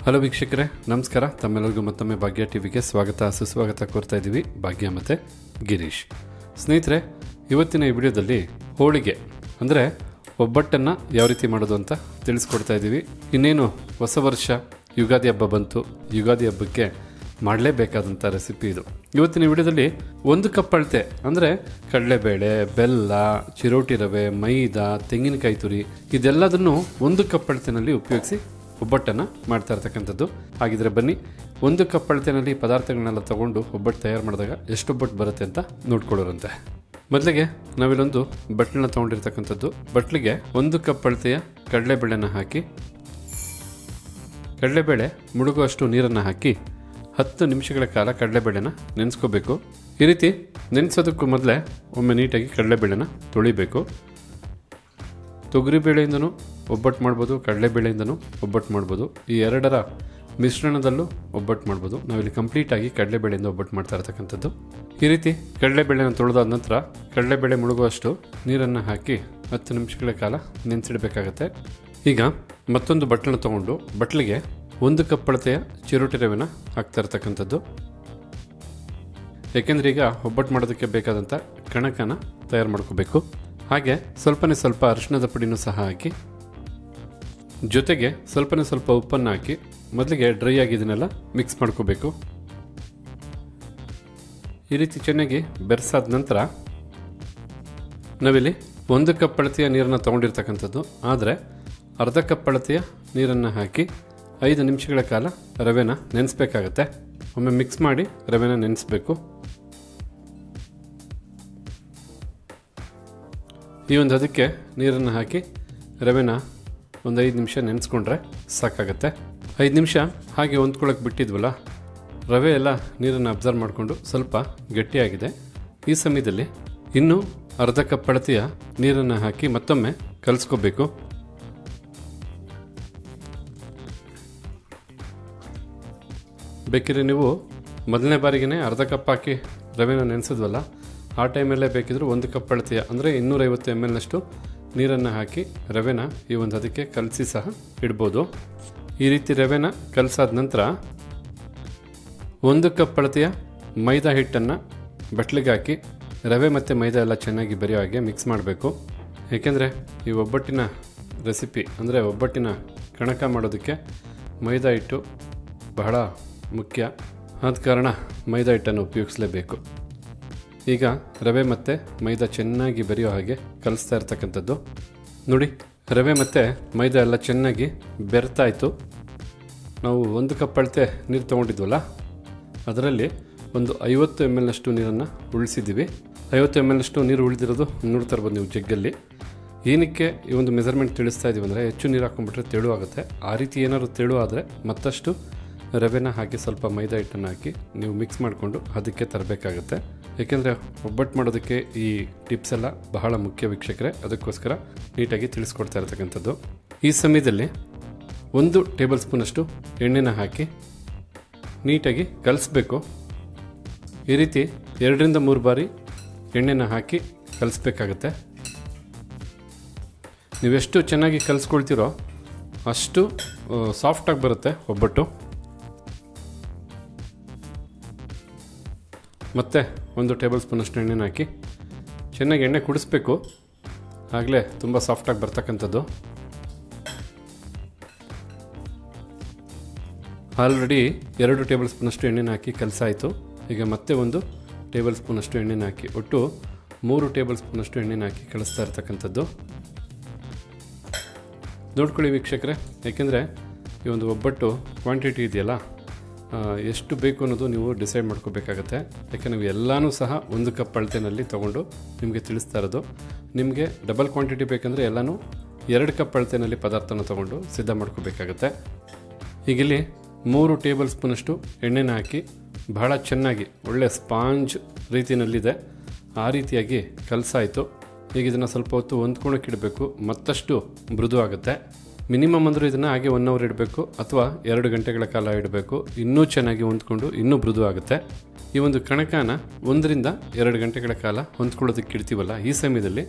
Hello ವೀಕ್ಷಕರೇ, ನಮಸ್ಕಾರ. ತಮ್ಮೆಲ್ಲರಿಗೂ ಮತ್ತೊಮ್ಮೆ ಭಾಗ್ಯ ಟಿವಿಗೆ ಸ್ವಾಗತ ಸುಸ್ವಾಗತ ಕೋರ್ತಾ ಇದ್ದೀವಿ. ಭಾಗ್ಯ ಮತ್ತು ಗಿರೀಶ್. ಸ್ನೇಹಿತರೆ, ಇವತ್ತಿನ ಈ ವಿಡಿಯೋದಲ್ಲಿ ಹೋಳಿಗೆ ಅಂದರೆ ಒಬ್ಬಟ್ಟನ್ನು ಯಾವ ರೀತಿ ಮಾಡೋದು ಅಂತ ತಿಳಿಸ್ಕೊಡ್ತಾ ಇದ್ದೀವಿ. ಇನ್ನೇನು ಹೊಸ ವರ್ಷ ಯುಗಾದಿ ಹಬ್ಬ ಬಂತು. ಯುಗಾದಿ ಹಬ್ಬಕ್ಕೆ ಮಾಡಲೇಬೇಕಾದಂಥ ರೆಸಿಪಿ ಇದು. ಇವತ್ತಿನ ವಿಡಿಯೋದಲ್ಲಿ 1 ಕಪ್ ಅಳತೆ ಅಂದರೆ ಕಡಲೆಬೇಳೆ, ಬೆಲ್ಲ, ಚಿರೋಟಿ ರವೆ, ಮೈದಾ, ತೆಂಗಿನಕಾಯಿ ತುರಿ ಇದೆಲ್ಲದನ್ನು 1 ಕಪ್ ಅಳತೆನಲ್ಲಿ ಉಪಯೋಗಿಸಿ ಒಬ್ಬಟ್ಟನ್ನು ಮಾಡ್ತಾ ಇರ್ತಕ್ಕಂಥದ್ದು. ಹಾಗಿದ್ರೆ ಬನ್ನಿ, 1 ಕಪ್ ಅಳತೆನಲ್ಲಿ ಪದಾರ್ಥಗಳನ್ನೆಲ್ಲ ತಗೊಂಡು ಒಬ್ಬಟ್ಟು ತಯಾರು ಮಾಡಿದಾಗ ಎಷ್ಟು ಒಬ್ಬಟ್ಟು ಬರುತ್ತೆ ಅಂತ ನೋಡ್ಕೊಳ್ಳೋರಂತೆ. ಮೊದಲಿಗೆ ನಾವಿಲ್ಲೊಂದು ಬಟ್ಲನ್ನ ತೊಗೊಂಡಿರ್ತಕ್ಕಂಥದ್ದು. ಬಟ್ಲಿಗೆ 1 ಕಪ್ ಅಳತೆಯ ಕಡಲೆಬೇಳೆನ ಹಾಕಿ, ಕಡಲೆಬೇಳೆ ಮುಳುಗುವಷ್ಟು ನೀರನ್ನು ಹಾಕಿ 10 ನಿಮಿಷಗಳ ಕಾಲ ಕಡಲೆಬೇಳೆನ ನೆನೆಸ್ಕೋಬೇಕು. ಈ ರೀತಿ ನೆನೆಸೋದಕ್ಕೂ ಮೊದಲೇ ಒಮ್ಮೆ ನೀಟಾಗಿ ಕಡಲೆಬೇಳೆನ ತೊಳಿಬೇಕು. ತೊಗರಿಬೇಳೆಯಿಂದನೂ ಒಬ್ಬಟ್ಟು ಮಾಡ್ಬೋದು, ಕಡಲೆಬೇಳೆಯಿಂದನೂ ಒಬ್ಬಟ್ಟು ಮಾಡ್ಬೋದು. ಈ ಎರಡರ ಮಿಶ್ರಣದಲ್ಲೂ ಒಬ್ಬಟ್ಟು ಮಾಡ್ಬೋದು. ನಾವಿಲ್ಲಿ ಕಂಪ್ಲೀಟಾಗಿ ಕಡಲೆಬೇಳೆಯಿಂದ ಒಬ್ಬಟ್ಟು ಮಾಡ್ತಾ ಇರ್ತಕ್ಕಂಥದ್ದು. ಈ ರೀತಿ ಕಡಲೆಬೇಳೆನ ತೊಳೆದಾದ ನಂತರ ಕಡಲೆಬೇಳೆ ಮುಳುಗುವಷ್ಟು ನೀರನ್ನು ಹಾಕಿ 10 ನಿಮಿಷಗಳ ಕಾಲ ನೆನೆಸಿಡಬೇಕಾಗತ್ತೆ. ಈಗ ಮತ್ತೊಂದು ಬಟ್ಲನ್ನ ತೊಗೊಂಡು ಬಟ್ಲಿಗೆ 1 ಕಪ್ ಅಳತೆಯ ಚಿರೋಟಿ ರವೆನ ಹಾಕ್ತಾ ಇರ್ತಕ್ಕಂಥದ್ದು. ಏಕೆಂದರೆ ಈಗ ಒಬ್ಬಟ್ಟು ಮಾಡೋದಕ್ಕೆ ಬೇಕಾದಂಥ ಕಣಕನ ತಯಾರು ಮಾಡ್ಕೋಬೇಕು. ಹಾಗೆ ಸ್ವಲ್ಪನೇ ಸ್ವಲ್ಪ ಅರಿಶಿಣದ ಪುಡಿನೂ ಸಹ ಹಾಕಿ, ಜೊತೆಗೆ ಸ್ವಲ್ಪನೇ ಸ್ವಲ್ಪ ಉಪ್ಪನ್ನು ಹಾಕಿ ಮೊದಲಿಗೆ ಡ್ರೈ ಆಗಿ ಇದನ್ನೆಲ್ಲ ಮಿಕ್ಸ್ ಮಾಡ್ಕೋಬೇಕು. ಈ ರೀತಿ ಚೆನ್ನಾಗಿ ಬೆರೆಸಾದ ನಂತರ ನಾವಿಲ್ಲಿ 1 ಕಪ್ ಅಳತೆಯ ನೀರನ್ನು ತೊಗೊಂಡಿರ್ತಕ್ಕಂಥದ್ದು. ಆದರೆ ಅರ್ಧ ಕಪ್ ಅಳತೆಯ ನೀರನ್ನು ಹಾಕಿ 5 ನಿಮಿಷಗಳ ಕಾಲ ರವೆನ ನೆನೆಸ್ಬೇಕಾಗತ್ತೆ. ಒಮ್ಮೆ ಮಿಕ್ಸ್ ಮಾಡಿ ರವೆನ ನೆನೆಸ್ಬೇಕು. ಈ ಒಂದು ಅದಕ್ಕೆ ನೀರನ್ನು ಹಾಕಿ ರವೆನ ಒಂದು 5 ನಿಮಿಷ ನೆನೆಸ್ಕೊಂಡ್ರೆ ಸಾಕಾಗತ್ತೆ. 5 ನಿಮಿಷ ಹಾಗೆ ಹೊಂದ್ಕೊಳ್ಳೋಕೆ ಬಿಟ್ಟಿದ್ವಲ್ಲ, ರವೆ ಎಲ್ಲ ನೀರನ್ನು ಅಬ್ಸರ್ವ್ ಮಾಡಿಕೊಂಡು ಸ್ವಲ್ಪ ಗಟ್ಟಿಯಾಗಿದೆ. ಈ ಸಮಯದಲ್ಲಿ ಇನ್ನೂ ಅರ್ಧ ಕಪ್ ಅಳತೆಯ ನೀರನ್ನು ಹಾಕಿ ಮತ್ತೊಮ್ಮೆ ಕಲಿಸ್ಕೋಬೇಕು. ಬೇಕಿದ್ರೆ ನೀವು ಮೊದಲನೇ ಬಾರಿಗೇ ಅರ್ಧ ಕಪ್ ಹಾಕಿ ರವೆನ ನೆನೆಸಿದ್ವಲ್ಲ, ಆ ಟೈಮಲ್ಲೇ ಬೇಕಿದ್ರು 1 ಕಪ್ ಅಳತೆಯ ಅಂದರೆ 250 ml ನಷ್ಟು ನೀರನ್ನು ಹಾಕಿ ರವೆನ ಈ ಒಂದು ಅದಕ್ಕೆ ಕಲಸಿ ಸಹ ಇಡ್ಬೋದು. ಈ ರೀತಿ ರವೆನ ಕಲಸಾದ ನಂತರ 1 ಕಪ್ ಅಳತೆಯ ಮೈದಾ ಹಿಟ್ಟನ್ನು ಬಟ್ಲಿಗೆ ಹಾಕಿ ರವೆ ಮತ್ತು ಮೈದಾ ಎಲ್ಲ ಚೆನ್ನಾಗಿ ಬೆರೆಯೋ ಹಾಗೆ ಮಿಕ್ಸ್ ಮಾಡಬೇಕು. ಏಕೆಂದರೆ ಈ ಒಬ್ಬಟ್ಟಿನ ರೆಸಿಪಿ ಅಂದರೆ ಒಬ್ಬಟ್ಟಿನ ಕಣಕ ಮಾಡೋದಕ್ಕೆ ಮೈದಾ ಹಿಟ್ಟು ಬಹಳ ಮುಖ್ಯ. ಆದ ಕಾರಣ ಮೈದಾ ಹಿಟ್ಟನ್ನು ಉಪಯೋಗಿಸಲೇಬೇಕು. ಈಗ ರವೆ ಮತ್ತು ಮೈದಾ ಚೆನ್ನಾಗಿ ಬೆರೆಯೋ ಹಾಗೆ ಕಲಿಸ್ತಾ ಇರ್ತಕ್ಕಂಥದ್ದು. ನೋಡಿ, ರವೆ ಮತ್ತು ಮೈದಾ ಎಲ್ಲ ಚೆನ್ನಾಗಿ ಬೆರ್ತಾಯಿತು. ನಾವು 1 ಕಪ್ ಅಳತೆ ನೀರು ತೊಗೊಂಡಿದ್ವಲ್ಲ, ಅದರಲ್ಲಿ ಒಂದು 50 ml ನಷ್ಟು ನೀರನ್ನು ಉಳಿಸಿದ್ದೀವಿ. 50 ml ನಷ್ಟು ನೀರು ಉಳಿದಿರೋದು ನೋಡ್ತಾ ಇರ್ಬೋದು ನೀವು ಜಗ್ಗಲ್ಲಿ. ಏನಕ್ಕೆ ಈ ಒಂದು ಮೆಜರ್ಮೆಂಟ್ ತಿಳಿಸ್ತಾ ಇದ್ದೀವಿ ಅಂದರೆ, ಹೆಚ್ಚು ನೀರು ಹಾಕೊಂಡ್ಬಿಟ್ರೆ ತೆಳು ಆಗುತ್ತೆ. ಆ ರೀತಿ ಏನಾದ್ರು ತೆಳು ಆದರೆ ಮತ್ತಷ್ಟು ರವೆನ ಹಾಕಿ ಸ್ವಲ್ಪ ಮೈದಾ ಹಿಟ್ಟನ್ನು ಹಾಕಿ ನೀವು ಮಿಕ್ಸ್ ಮಾಡಿಕೊಂಡು ಅದಕ್ಕೆ ತರಬೇಕಾಗುತ್ತೆ. ಏಕೆಂದರೆ ಒಬ್ಬಟ್ಟು ಮಾಡೋದಕ್ಕೆ ಈ ಟಿಪ್ಸ್ ಎಲ್ಲ ಬಹಳ ಮುಖ್ಯ ವೀಕ್ಷಕರೇ. ಅದಕ್ಕೋಸ್ಕರ ನೀಟಾಗಿ ತಿಳಿಸ್ಕೊಡ್ತಾ ಇರ್ತಕ್ಕಂಥದ್ದು. ಈ ಸಮಯದಲ್ಲಿ 1 ಟೇಬಲ್ ಸ್ಪೂನಷ್ಟು ಎಣ್ಣೆನ ಹಾಕಿ ನೀಟಾಗಿ ಕಲಿಸ್ಬೇಕು. ಈ ರೀತಿ 2 ರಿಂದ 3 ಬಾರಿ ಎಣ್ಣೆನ ಹಾಕಿ ಕಲಿಸ್ಬೇಕಾಗತ್ತೆ. ನೀವೆಷ್ಟು ಚೆನ್ನಾಗಿ ಕಲಿಸ್ಕೊಳ್ತೀರೋ ಅಷ್ಟು ಸಾಫ್ಟಾಗಿ ಬರುತ್ತೆ ಒಬ್ಬಟ್ಟು. ಮತ್ತು 1 ಟೇಬಲ್ ಸ್ಪೂನಷ್ಟು ಎಣ್ಣೆನ ಹಾಕಿ ಚೆನ್ನಾಗಿ ಎಣ್ಣೆ ಕುಡಿಸ್ಬೇಕು. ಆಗಲೇ ತುಂಬ ಸಾಫ್ಟಾಗಿ ಬರ್ತಕ್ಕಂಥದ್ದು. ಆಲ್ರೆಡಿ 2 ಟೇಬಲ್ ಸ್ಪೂನಷ್ಟು ಎಣ್ಣೆನ ಹಾಕಿ ಕಲಸಾಯಿತು. ಈಗ ಮತ್ತೆ 1 ಟೇಬಲ್ ಸ್ಪೂನಷ್ಟು ಎಣ್ಣೆನ ಹಾಕಿ ಒಟ್ಟು 3 ಟೇಬಲ್ ಸ್ಪೂನಷ್ಟು ಎಣ್ಣೆನ ಹಾಕಿ ಕಳಿಸ್ತಾ ಇರ್ತಕ್ಕಂಥದ್ದು. ನೋಡ್ಕೊಳ್ಳಿ ವೀಕ್ಷಕರೇ, ಏಕೆಂದರೆ ಈ ಒಂದು ಒಬ್ಬಟ್ಟು ಕ್ವಾಂಟಿಟಿ ಇದೆಯಲ್ಲ, ಎಷ್ಟು ಬೇಕು ಅನ್ನೋದು ನೀವು ಡಿಸೈಡ್ ಮಾಡ್ಕೋಬೇಕಾಗತ್ತೆ. ಯಾಕೆಂದರೆ ನಾವು ಎಲ್ಲನೂ ಸಹ 1 ಕಪ್ ಅಳತೆನಲ್ಲಿ ತೊಗೊಂಡು ನಿಮಗೆ ತಿಳಿಸ್ತಾ ಇರೋದು. ನಿಮಗೆ ಡಬಲ್ ಕ್ವಾಂಟಿಟಿ ಬೇಕಂದರೆ ಎಲ್ಲನೂ 2 ಕಪ್ ಅಳತೆನಲ್ಲಿ ಪದಾರ್ಥನ ತೊಗೊಂಡು ಸಿದ್ಧ ಮಾಡ್ಕೋಬೇಕಾಗತ್ತೆ. ಈಗಿಲ್ಲಿ 3 ಟೇಬಲ್ ಸ್ಪೂನಷ್ಟು ಎಣ್ಣೆನ ಹಾಕಿ ಬಹಳ ಚೆನ್ನಾಗಿ ಒಳ್ಳೆ ಸ್ಪಾಂಜ್ ರೀತಿಯಲ್ಲಿದೆ, ಆ ರೀತಿಯಾಗಿ ಕಲಸಾಯಿತು. ಈಗ ಇದನ್ನು ಸ್ವಲ್ಪ ಹೊತ್ತು ಹೊಂದ್ಕೊಳಕ್ಕೆ ಇಡಬೇಕು. ಮತ್ತಷ್ಟು ಮೃದು ಆಗುತ್ತೆ. ಮಿನಿಮಮ್ ಅಂದರೂ ಇದನ್ನು ಹಾಗೆ 1 ಅವರ್ ಇಡಬೇಕು ಅಥವಾ 2 ಗಂಟೆಗಳ ಕಾಲ ಇಡಬೇಕು. ಇನ್ನೂ ಚೆನ್ನಾಗಿ ಹೊಂದ್ಕೊಂಡು ಇನ್ನೂ ಮೃದು ಆಗುತ್ತೆ. ಈ ಒಂದು ಕಣಕನ 1 ರಿಂದ 2 ಗಂಟೆಗಳ ಕಾಲ ಹೊಂದ್ಕೊಳ್ಳೋದಕ್ಕೆ ಇಡ್ತೀವಲ್ಲ, ಈ ಸಮಯದಲ್ಲಿ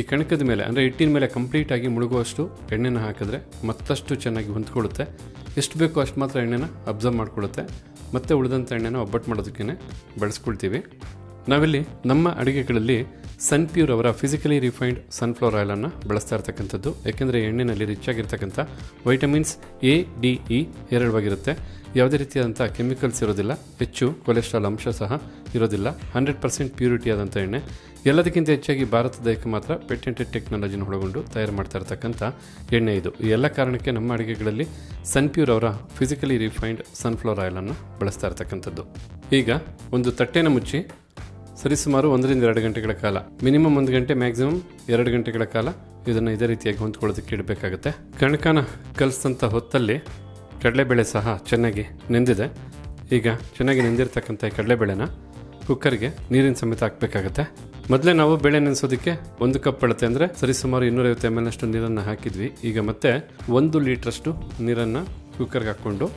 ಈ ಕಣಕದ ಮೇಲೆ ಅಂದರೆ ಹಿಟ್ಟಿನ ಮೇಲೆ ಕಂಪ್ಲೀಟಾಗಿ ಮುಳುಗುವಷ್ಟು ಎಣ್ಣೆನ ಹಾಕಿದ್ರೆ ಮತ್ತಷ್ಟು ಚೆನ್ನಾಗಿ ಹೊಂದ್ಕೊಳ್ಳುತ್ತೆ. ಎಷ್ಟು ಬೇಕೋ ಅಷ್ಟು ಮಾತ್ರ ಎಣ್ಣೆನ ಅಬ್ಸರ್ವ್ ಮಾಡ್ಕೊಳ್ಳುತ್ತೆ. ಮತ್ತು ಉಳಿದಂಥ ಎಣ್ಣೆನ ಒಬ್ಬಟ್ಟು ಮಾಡೋದಕ್ಕೇ ಬಳಸ್ಕೊಳ್ತೀವಿ. ನಾವಿಲ್ಲಿ ನಮ್ಮ ಅಡುಗೆಗಳಲ್ಲಿ ಸನ್ಪ್ಯೂರ್ ಅವರ ಫಿಸಿಕಲಿ ರಿಫೈನ್ಡ್ ಸನ್ಫ್ಲವರ್ ಆಯಿಲನ್ನು ಬಳಸ್ತಾ ಇರ್ತಕ್ಕಂಥದ್ದು. ಯಾಕೆಂದರೆ ಎಣ್ಣೆಯಲ್ಲಿ ರಿಚ್ ಆಗಿರ್ತಕ್ಕಂಥ ವೈಟಮಿನ್ಸ್ A, D, E ಹೇರಳವಾಗಿರುತ್ತೆ. ಯಾವುದೇ ರೀತಿಯಾದಂಥ ಕೆಮಿಕಲ್ಸ್ ಇರೋದಿಲ್ಲ, ಹೆಚ್ಚು ಕೊಲೆಸ್ಟ್ರಾಲ್ ಅಂಶ ಸಹ ಇರೋದಿಲ್ಲ. 100% ಪ್ಯೂರಿಟಿ ಆದಂಥ ಎಣ್ಣೆ. ಎಲ್ಲದಕ್ಕಿಂತ ಹೆಚ್ಚಾಗಿ ಭಾರತದೇಶಕ್ಕೆ ಮಾತ್ರ ಪೇಟೆಂಟೆಡ್ ಟೆಕ್ನಾಲಜಿನ ಒಳಗೊಂಡು ತಯಾರು ಮಾಡ್ತಾ ಇರ್ತಕ್ಕಂಥ ಎಣ್ಣೆ ಇದು. ಈ ಎಲ್ಲ ಕಾರಣಕ್ಕೆ ನಮ್ಮ ಅಡುಗೆಗಳಲ್ಲಿ ಸನ್ಪ್ಯೂರ್ ಅವರ ಫಿಸಿಕಲಿ ರಿಫೈನ್ಡ್ ಸನ್ಫ್ಲವರ್ ಆಯಿಲನ್ನು ಬಳಸ್ತಾ ಇರ್ತಕ್ಕಂಥದ್ದು. ಈಗ ಒಂದು ತಟ್ಟೆನ ಮುಚ್ಚಿ ಸರಿಸುಮಾರು 1 ರಿಂದ 2 ಗಂಟೆಗಳ ಕಾಲ, ಮಿನಿಮಮ್ 1 ಗಂಟೆ, ಮ್ಯಾಕ್ಸಿಮಮ್ 2 ಗಂಟೆಗಳ ಕಾಲ ಇದನ್ನು ಇದೇ ರೀತಿಯಾಗಿ ಹೊಂದ್ಕೊಳ್ಳೋದಕ್ಕೆ ಇಡಬೇಕಾಗುತ್ತೆ. ಕಣಕನ ಕಲಿಸಿದಂಥ ಹೊತ್ತಲ್ಲಿ ಕಡಲೆಬೇಳೆ ಸಹ ಚೆನ್ನಾಗಿ ನೆಂದಿದೆ. ಈಗ ಚೆನ್ನಾಗಿ ನೆಂದಿರ್ತಕ್ಕಂಥ ಕಡಲೆಬೇಳೆನ ಕುಕ್ಕರ್ಗೆ ನೀರಿನ ಸಮೇತ ಹಾಕಬೇಕಾಗತ್ತೆ. ಮೊದಲೇ ನಾವು ಬೇಳೆ ನೆನೆಸೋದಕ್ಕೆ 1 ಕಪ್ ಅಳತೆ ಅಂದರೆ ಸರಿಸುಮಾರು 250 ml ಅಷ್ಟು ನೀರನ್ನು ಹಾಕಿದ್ವಿ. ಈಗ ಮತ್ತೆ 1 ಲೀಟ್ರಷ್ಟು ನೀರನ್ನು ಕುಕ್ಕರ್ಗೆ ಹಾಕ್ಕೊಂಡು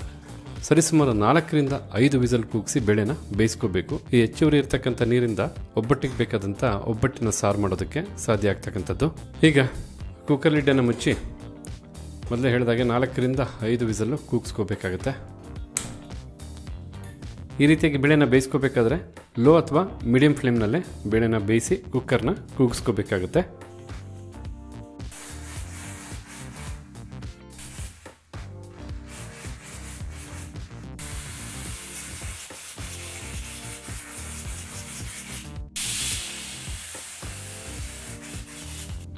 ಸರಿಸುಮಾರು 4 ರಿಂದ 5 ವಿಸಲ್ ಕೂಗಿಸಿ ಬೇಳೆನ ಬೇಯಿಸ್ಕೋಬೇಕು. ಈ ಹೆಚ್ಚುವರಿ ಇರ್ತಕ್ಕಂಥ ನೀರಿಂದ ಒಬ್ಬಟ್ಟಿಗೆ ಬೇಕಾದಂಥ ಒಬ್ಬಟ್ಟಿನ ಸಾರು ಮಾಡೋದಕ್ಕೆ ಸಾಧ್ಯ ಆಗ್ತಕ್ಕಂಥದ್ದು. ಈಗ ಕುಕ್ಕರ್ ಲಿಡ್ಡನ್ನು ಮುಚ್ಚಿ ಮೊದಲೇ ಹೇಳಿದಾಗೆ 4 ರಿಂದ 5 ವಿಸಲ್ಲು ಕೂಗಿಸ್ಕೋಬೇಕಾಗತ್ತೆ. ಈ ರೀತಿಯಾಗಿ ಬೇಳೆನ ಬೇಯಿಸ್ಕೋಬೇಕಾದ್ರೆ ಲೋ ಅಥವಾ ಮೀಡಿಯಂ ಫ್ಲೇಮ್ನಲ್ಲೇ ಬೇಳೆನ ಬೇಯಿಸಿ ಕುಕ್ಕರ್ನ ಕೂಗಿಸ್ಕೋಬೇಕಾಗುತ್ತೆ.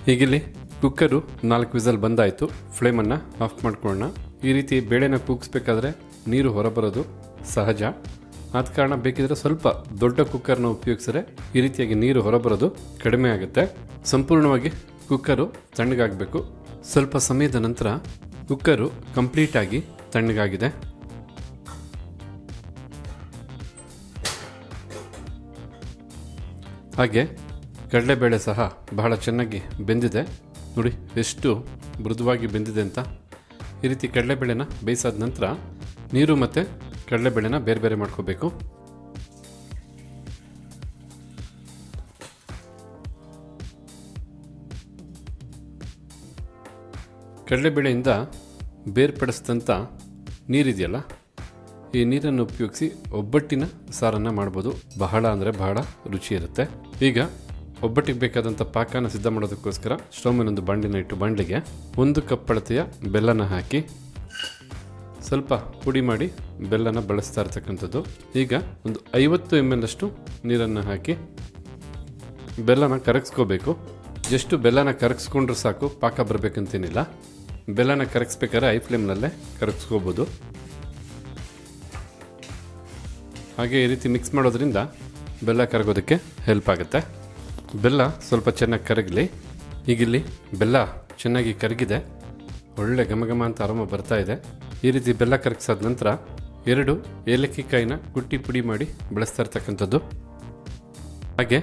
ಹೀಗಿಲ್ಲಿ ಕುಕ್ಕರು 4 ವಿಸಲ್ ಬಂದಾಯಿತು. ಫ್ಲೇಮನ್ನು ಆಫ್ ಮಾಡ್ಕೊಳ್ಳೋಣ. ಈ ರೀತಿ ಬೇಳೆನ ಕೂಗಿಸ್ಬೇಕಾದ್ರೆ ನೀರು ಹೊರಬರೋದು ಸಹಜ. ಆದ ಕಾರಣ ಬೇಕಿದ್ರೆ ಸ್ವಲ್ಪ ದೊಡ್ಡ ಕುಕ್ಕರ್ನ ಉಪಯೋಗಿಸಿದ್ರೆ ಈ ರೀತಿಯಾಗಿ ನೀರು ಹೊರಬರೋದು ಕಡಿಮೆ ಆಗುತ್ತೆ. ಸಂಪೂರ್ಣವಾಗಿ ಕುಕ್ಕರು ತಣ್ಣಗಾಗಬೇಕು. ಸ್ವಲ್ಪ ಸಮಯದ ನಂತರ ಕುಕ್ಕರು ಕಂಪ್ಲೀಟಾಗಿ ತಣ್ಣಗಾಗಿದೆ. ಹಾಗೆ ಕಡಲೆಬೇಳೆ ಸಹ ಬಹಳ ಚೆನ್ನಾಗಿ ಬೆಂದಿದೆ. ನೋಡಿ ಎಷ್ಟು ಮೃದುವಾಗಿ ಬೆಂದಿದೆ ಅಂತ. ಈ ರೀತಿ ಕಡಲೆಬೇಳೆನ ಬೇಯಿಸಾದ ನಂತರ ನೀರು ಮತ್ತು ಕಡಲೆಬೇಳೆನ ಬೇರೆ ಬೇರೆ ಮಾಡ್ಕೋಬೇಕು. ಕಡಲೆಬೇಳೆಯಿಂದ ಬೇರ್ಪಡಿಸಿದಂಥ ನೀರಿದೆಯಲ್ಲ, ಈ ನೀರನ್ನು ಉಪಯೋಗಿಸಿ ಒಬ್ಬಟ್ಟಿನ ಸಾರನ್ನು ಮಾಡ್ಬೋದು. ಬಹಳ ಅಂದರೆ ಬಹಳ ರುಚಿ ಇರುತ್ತೆ. ಈಗ ಒಬ್ಬಟ್ಟಿಗೆ ಬೇಕಾದಂಥ ಪಾಕನ ಸಿದ್ಧ ಮಾಡೋದಕ್ಕೋಸ್ಕರ ಸ್ಟವ್ ಮೇಲೊಂದು ಬಾಂಡಿನ ಇಟ್ಟು ಬಾಂಡ್ಲಿಗೆ 1 ಕಪ್ ಅಳತೆಯ ಬೆಲ್ಲನ ಹಾಕಿ ಸ್ವಲ್ಪ ಪುಡಿ ಮಾಡಿ ಬೆಲ್ಲನ ಬಳಸ್ತಾ ಇರ್ತಕ್ಕಂಥದ್ದು. ಈಗ ಒಂದು 50 ml ಅಷ್ಟು ನೀರನ್ನು ಹಾಕಿ ಬೆಲ್ಲನ ಕರಗಿಸ್ಕೋಬೇಕು. ಎಷ್ಟು ಬೆಲ್ಲನ ಕರಗಿಸ್ಕೊಂಡ್ರೆ ಸಾಕು, ಪಾಕ ಬರಬೇಕಂತೇನಿಲ್ಲ. ಬೆಲ್ಲನ ಕರಗಿಸ್ಬೇಕಾದ್ರೆ ಹೈ ಫ್ಲೇಮ್ನಲ್ಲೇ ಕರಗಿಸ್ಕೋಬೋದು. ಹಾಗೆ ಈ ರೀತಿ ಮಿಕ್ಸ್ ಮಾಡೋದ್ರಿಂದ ಬೆಲ್ಲ ಕರಗೋದಕ್ಕೆ ಹೆಲ್ಪ್ ಆಗುತ್ತೆ. ಬೆಲ್ಲ ಸ್ವಲ್ಪ ಚೆನ್ನಾಗಿ ಕರಗಲಿ. ಈಗಿಲ್ಲಿ ಬೆಲ್ಲ ಚೆನ್ನಾಗಿ ಕರಗಿದೆ, ಒಳ್ಳೆ ಘಮ ಅಂತ ಅರೋಮ ಬರ್ತಾ ಇದೆ. ಈ ರೀತಿ ಬೆಲ್ಲ ಕರಗಿಸಾದ ನಂತರ 2 ಏಲಕ್ಕಿ ಕಾಯಿನ ಕುಟ್ಟಿ ಪುಡಿ ಮಾಡಿ ಬಳಸ್ತಾ ಇರ್ತಕ್ಕಂಥದ್ದು. ಹಾಗೆ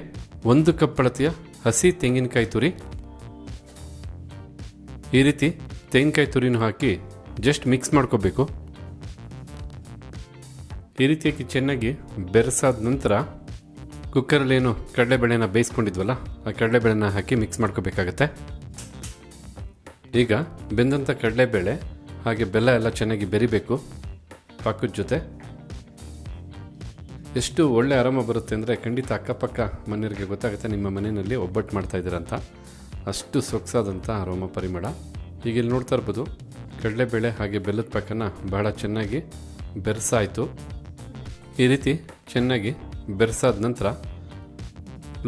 1 ಕಪ್ ಅಳತೆಯ ಹಸಿ ತೆಂಗಿನಕಾಯಿ ತುರಿ. ಈ ರೀತಿ ತೆಂಗಿನಕಾಯಿ ತುರಿನೂ ಹಾಕಿ ಜಸ್ಟ್ ಮಿಕ್ಸ್ ಮಾಡ್ಕೋಬೇಕು. ಈ ರೀತಿಯಾಗಿ ಚೆನ್ನಾಗಿ ಬೆರೆಸಾದ ನಂತರ ಕುಕ್ಕರಲ್ಲಿ ಏನು ಕಡಲೆಬೇಳೆನ ಬೇಯಿಸ್ಕೊಂಡಿದ್ವಲ್ಲ, ಆ ಕಡಲೆಬೇಳೆನ ಹಾಕಿ ಮಿಕ್ಸ್ ಮಾಡ್ಕೋಬೇಕಾಗತ್ತೆ. ಈಗ ಬೆಂದಂಥ ಕಡಲೆಬೇಳೆ ಹಾಗೆ ಬೆಲ್ಲ ಎಲ್ಲ ಚೆನ್ನಾಗಿ ಬೆರಿಬೇಕು ಪಾಕದ ಜೊತೆ. ಎಷ್ಟು ಒಳ್ಳೆ ಆರಾಮ ಬರುತ್ತೆ ಅಂದರೆ ಖಂಡಿತ ಅಕ್ಕಪಕ್ಕ ಮನೆಯವರಿಗೆ ಗೊತ್ತಾಗುತ್ತೆ ನಿಮ್ಮ ಮನೆಯಲ್ಲಿ ಒಬ್ಬಟ್ಟು ಮಾಡ್ತಾ ಇದ್ದೀರಾ ಅಂತ. ಅಷ್ಟು ಸೊಗಸಾದಂಥ ಅರೋಮ ಪರಿಮಳ. ಈಗ ಇಲ್ಲಿ ನೋಡ್ತಾ ಇರ್ಬೋದು ಕಡಲೆಬೇಳೆ ಹಾಗೆ ಬೆಲ್ಲದ ಪಾಕನ ಬಹಳ ಚೆನ್ನಾಗಿ ಬೆರೆಸಾಯಿತು. ಈ ರೀತಿ ಚೆನ್ನಾಗಿ ಬೆರೆಸಾದ ನಂತರ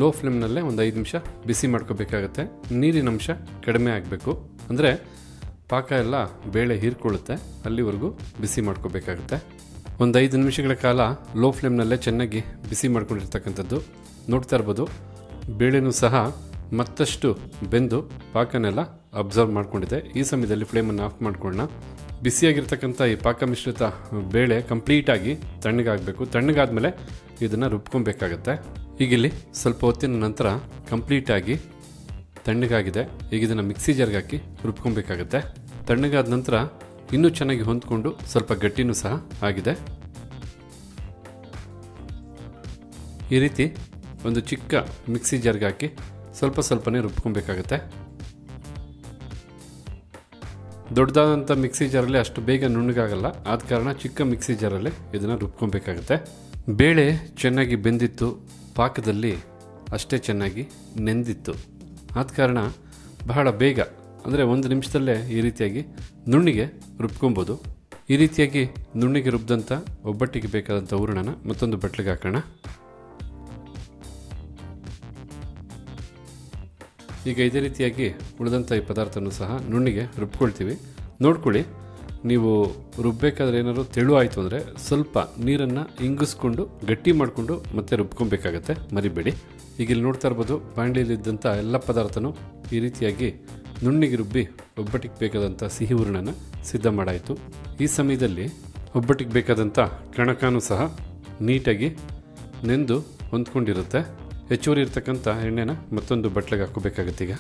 ಲೋ ಫ್ಲೇಮ್ನಲ್ಲೇ ಒಂದು 5 ನಿಮಿಷ ಬಿಸಿ ಮಾಡ್ಕೋಬೇಕಾಗತ್ತೆ. ನೀರಿನ ಅಂಶ ಕಡಿಮೆ ಆಗಬೇಕು, ಅಂದರೆ ಪಾಕ ಎಲ್ಲ ಬೇಳೆ ಹೀರ್ಕೊಳ್ಳುತ್ತೆ, ಅಲ್ಲಿವರೆಗೂ ಬಿಸಿ ಮಾಡ್ಕೋಬೇಕಾಗುತ್ತೆ. ಒಂದು 5 ನಿಮಿಷಗಳ ಕಾಲ ಲೋ ಫ್ಲೇಮ್ನಲ್ಲೇ ಚೆನ್ನಾಗಿ ಬಿಸಿ ಮಾಡ್ಕೊಂಡಿರ್ತಕ್ಕಂಥದ್ದು. ನೋಡ್ತಾ ಇರ್ಬೋದು ಬೇಳೆನೂ ಸಹ ಮತ್ತಷ್ಟು ಬೆಂದು ಪಾಕನೆಲ್ಲ ಅಬ್ಸರ್ವ್ ಮಾಡ್ಕೊಂಡಿದೆ. ಈ ಸಮಯದಲ್ಲಿ ಫ್ಲೇಮನ್ನು ಆಫ್ ಮಾಡ್ಕೊಳ್ಳೋಣ. ಬಿಸಿಯಾಗಿರ್ತಕ್ಕಂಥ ಈ ಪಾಕ ಮಿಶ್ರಿತ ಬೇಳೆ ಕಂಪ್ಲೀಟಾಗಿ ತಣ್ಣಗಾಗಬೇಕು. ತಣ್ಣಗಾದ್ಮೇಲೆ ಇದನ್ನು ರುಬ್ಕೊಬೇಕಾಗತ್ತೆ. ಈಗಿಲ್ಲಿ ಸ್ವಲ್ಪ ಹೊತ್ತಿನ ನಂತರ ಕಂಪ್ಲೀಟಾಗಿ ತಣ್ಣಗಾಗಿದೆ. ಈಗ ಇದನ್ನು ಮಿಕ್ಸಿ ಜಾರ್ಗೆ ಹಾಕಿ ರುಬ್ಕೊಬೇಕಾಗತ್ತೆ. ತಣ್ಣಗಾದ ನಂತರ ಇನ್ನೂ ಚೆನ್ನಾಗಿ ಹೊಂದ್ಕೊಂಡು ಸ್ವಲ್ಪ ಗಟ್ಟಿನೂ ಸಹ ಆಗಿದೆ. ಈ ರೀತಿ ಒಂದು ಚಿಕ್ಕ ಮಿಕ್ಸಿ ಜಾರ್ಗೆ ಹಾಕಿ ಸ್ವಲ್ಪ ಸ್ವಲ್ಪನೇ ರುಬ್ಕೊಬೇಕಾಗತ್ತೆ. ದೊಡ್ಡದಾದಂಥ ಮಿಕ್ಸಿ ಜಾರಲ್ಲಿ ಅಷ್ಟು ಬೇಗ ನುಣ್ಣಗಾಗಲ್ಲ, ಆದ ಕಾರಣ ಚಿಕ್ಕ ಮಿಕ್ಸಿ ಜಾರಲ್ಲಿ ಇದನ್ನು ರುಬ್ಕೊಬೇಕಾಗತ್ತೆ. ಬೇಳೆ ಚೆನ್ನಾಗಿ ಬೆಂದಿತ್ತು, ಪಾಕದಲ್ಲಿ ಅಷ್ಟೇ ಚೆನ್ನಾಗಿ ನೆಂದಿತ್ತು, ಆದ ಕಾರಣ ಬಹಳ ಬೇಗ ಅಂದರೆ 1 ನಿಮಿಷದಲ್ಲೇ ಈ ರೀತಿಯಾಗಿ ನುಣ್ಣಿಗೆ ರುಬ್ಕೊಬೋದು. ಈ ರೀತಿಯಾಗಿ ನುಣ್ಣಿಗೆ ರುಬ್ಬಿದಂಥ ಒಬ್ಬಟ್ಟಿಗೆ ಬೇಕಾದಂಥ ಹೂರಣನ ಮತ್ತೊಂದು ಬಟ್ಲಿಗೆ ಹಾಕೋಣ. ಈಗ ಇದೇ ರೀತಿಯಾಗಿ ಉಳಿದಂಥ ಈ ಪದಾರ್ಥನೂ ಸಹ ನುಣ್ಣಿಗೆ ರುಬ್ಕೊಳ್ತೀವಿ. ನೋಡ್ಕೊಳ್ಳಿ, ನೀವು ರುಬ್ಬಬೇಕಾದ್ರೆ ಏನಾದ್ರು ತೆಳು ಆಯಿತು ಅಂದರೆ ಸ್ವಲ್ಪ ನೀರನ್ನು ಇಂಗಿಸ್ಕೊಂಡು ಗಟ್ಟಿ ಮಾಡಿಕೊಂಡು ಮತ್ತೆ ರುಬ್ಕೊಬೇಕಾಗತ್ತೆ, ಮರಿಬೇಡಿ. ಈಗ ಇಲ್ಲಿ ನೋಡ್ತಾ ಇರ್ಬೋದು, ಬಾಣಲಿಯಲ್ಲಿದ್ದಂಥ ಎಲ್ಲ ಪದಾರ್ಥನೂ ಈ ರೀತಿಯಾಗಿ ನುಣ್ಣಿಗೆ ರುಬ್ಬಿ ಒಬ್ಬಟ್ಟಿಗೆ ಬೇಕಾದಂಥ ಸಿಹಿ ಹೂರಣನ ಸಿದ್ಧ ಮಾಡಾಯಿತು. ಈ ಸಮಯದಲ್ಲಿ ಒಬ್ಬಟ್ಟಿಗೆ ಬೇಕಾದಂಥ ಕಣಕನೂ ಸಹ ನೀಟಾಗಿ ನೆಂದು ಹೊಂದ್ಕೊಂಡಿರುತ್ತೆ. ಹೆಚ್ಚುವರಿ ಇರ್ತಕ್ಕಂಥ ಎಣ್ಣೆನ ಮತ್ತೊಂದು ಬಟ್ಲಿಗೆ ಹಾಕೋಬೇಕಾಗತ್ತೆ. ಈಗ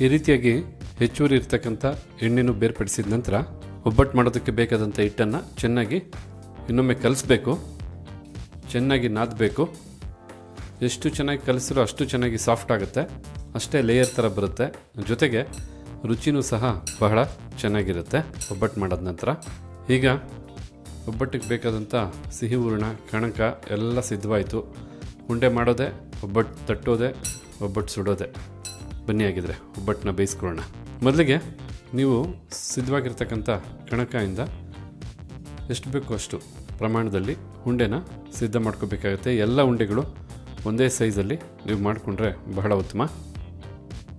ಈ ರೀತಿಯಾಗಿ ಹೆಚ್ಚುವರಿ ಇರ್ತಕ್ಕಂಥ ಎಣ್ಣೆನೂ ಬೇರ್ಪಡಿಸಿದ ನಂತರ ಒಬ್ಬಟ್ಟು ಮಾಡೋದಕ್ಕೆ ಬೇಕಾದಂಥ ಹಿಟ್ಟನ್ನು ಚೆನ್ನಾಗಿ ಇನ್ನೊಮ್ಮೆ ಕಲಿಸ್ಬೇಕು, ಚೆನ್ನಾಗಿ ನಾದಬೇಕು. ಎಷ್ಟು ಚೆನ್ನಾಗಿ ಕಲಿಸಿರೋ ಅಷ್ಟು ಚೆನ್ನಾಗಿ ಸಾಫ್ಟ್ ಆಗುತ್ತೆ, ಅಷ್ಟೇ ಲೇಯರ್ ಥರ ಬರುತ್ತೆ. ಜೊತೆಗೆ ರುಚಿನೂ ಸಹ ಬಹಳ ಚೆನ್ನಾಗಿರುತ್ತೆ ಒಬ್ಬಟ್ಟು ಮಾಡೋದ ನಂತರ. ಈಗ ಒಬ್ಬಟ್ಟಿಗೆ ಬೇಕಾದಂಥ ಸಿಹಿ ಹೂರಣ, ಕಣಕ ಎಲ್ಲ ಸಿದ್ಧವಾಯಿತು. ಉಂಡೆ ಮಾಡೋದೆ, ಒಬ್ಬಟ್ಟು ತಟ್ಟೋದೆ, ಒಬ್ಬಟ್ಟು ಸುಡೋದೆ. ಬನ್ನಿ ಆಗಿದ್ರೆ ಒಬ್ಬಟ್ಟನ್ನ ಬೇಯಿಸ್ಕೊಳ್ಳೋಣ. ಮೊದಲಿಗೆ ನೀವು ಸಿದ್ಧವಾಗಿರ್ತಕ್ಕಂಥ ಕಣಕದಿಂದ ಎಷ್ಟು ಬೇಕೋ ಅಷ್ಟು ಪ್ರಮಾಣದಲ್ಲಿ ಉಂಡೆನ ಸಿದ್ಧ ಮಾಡ್ಕೋಬೇಕಾಗುತ್ತೆ. ಎಲ್ಲ ಉಂಡೆಗಳು ಒಂದೇ ಸೈಜಲ್ಲಿ ನೀವು ಮಾಡಿಕೊಂಡ್ರೆ ಬಹಳ ಉತ್ತಮ.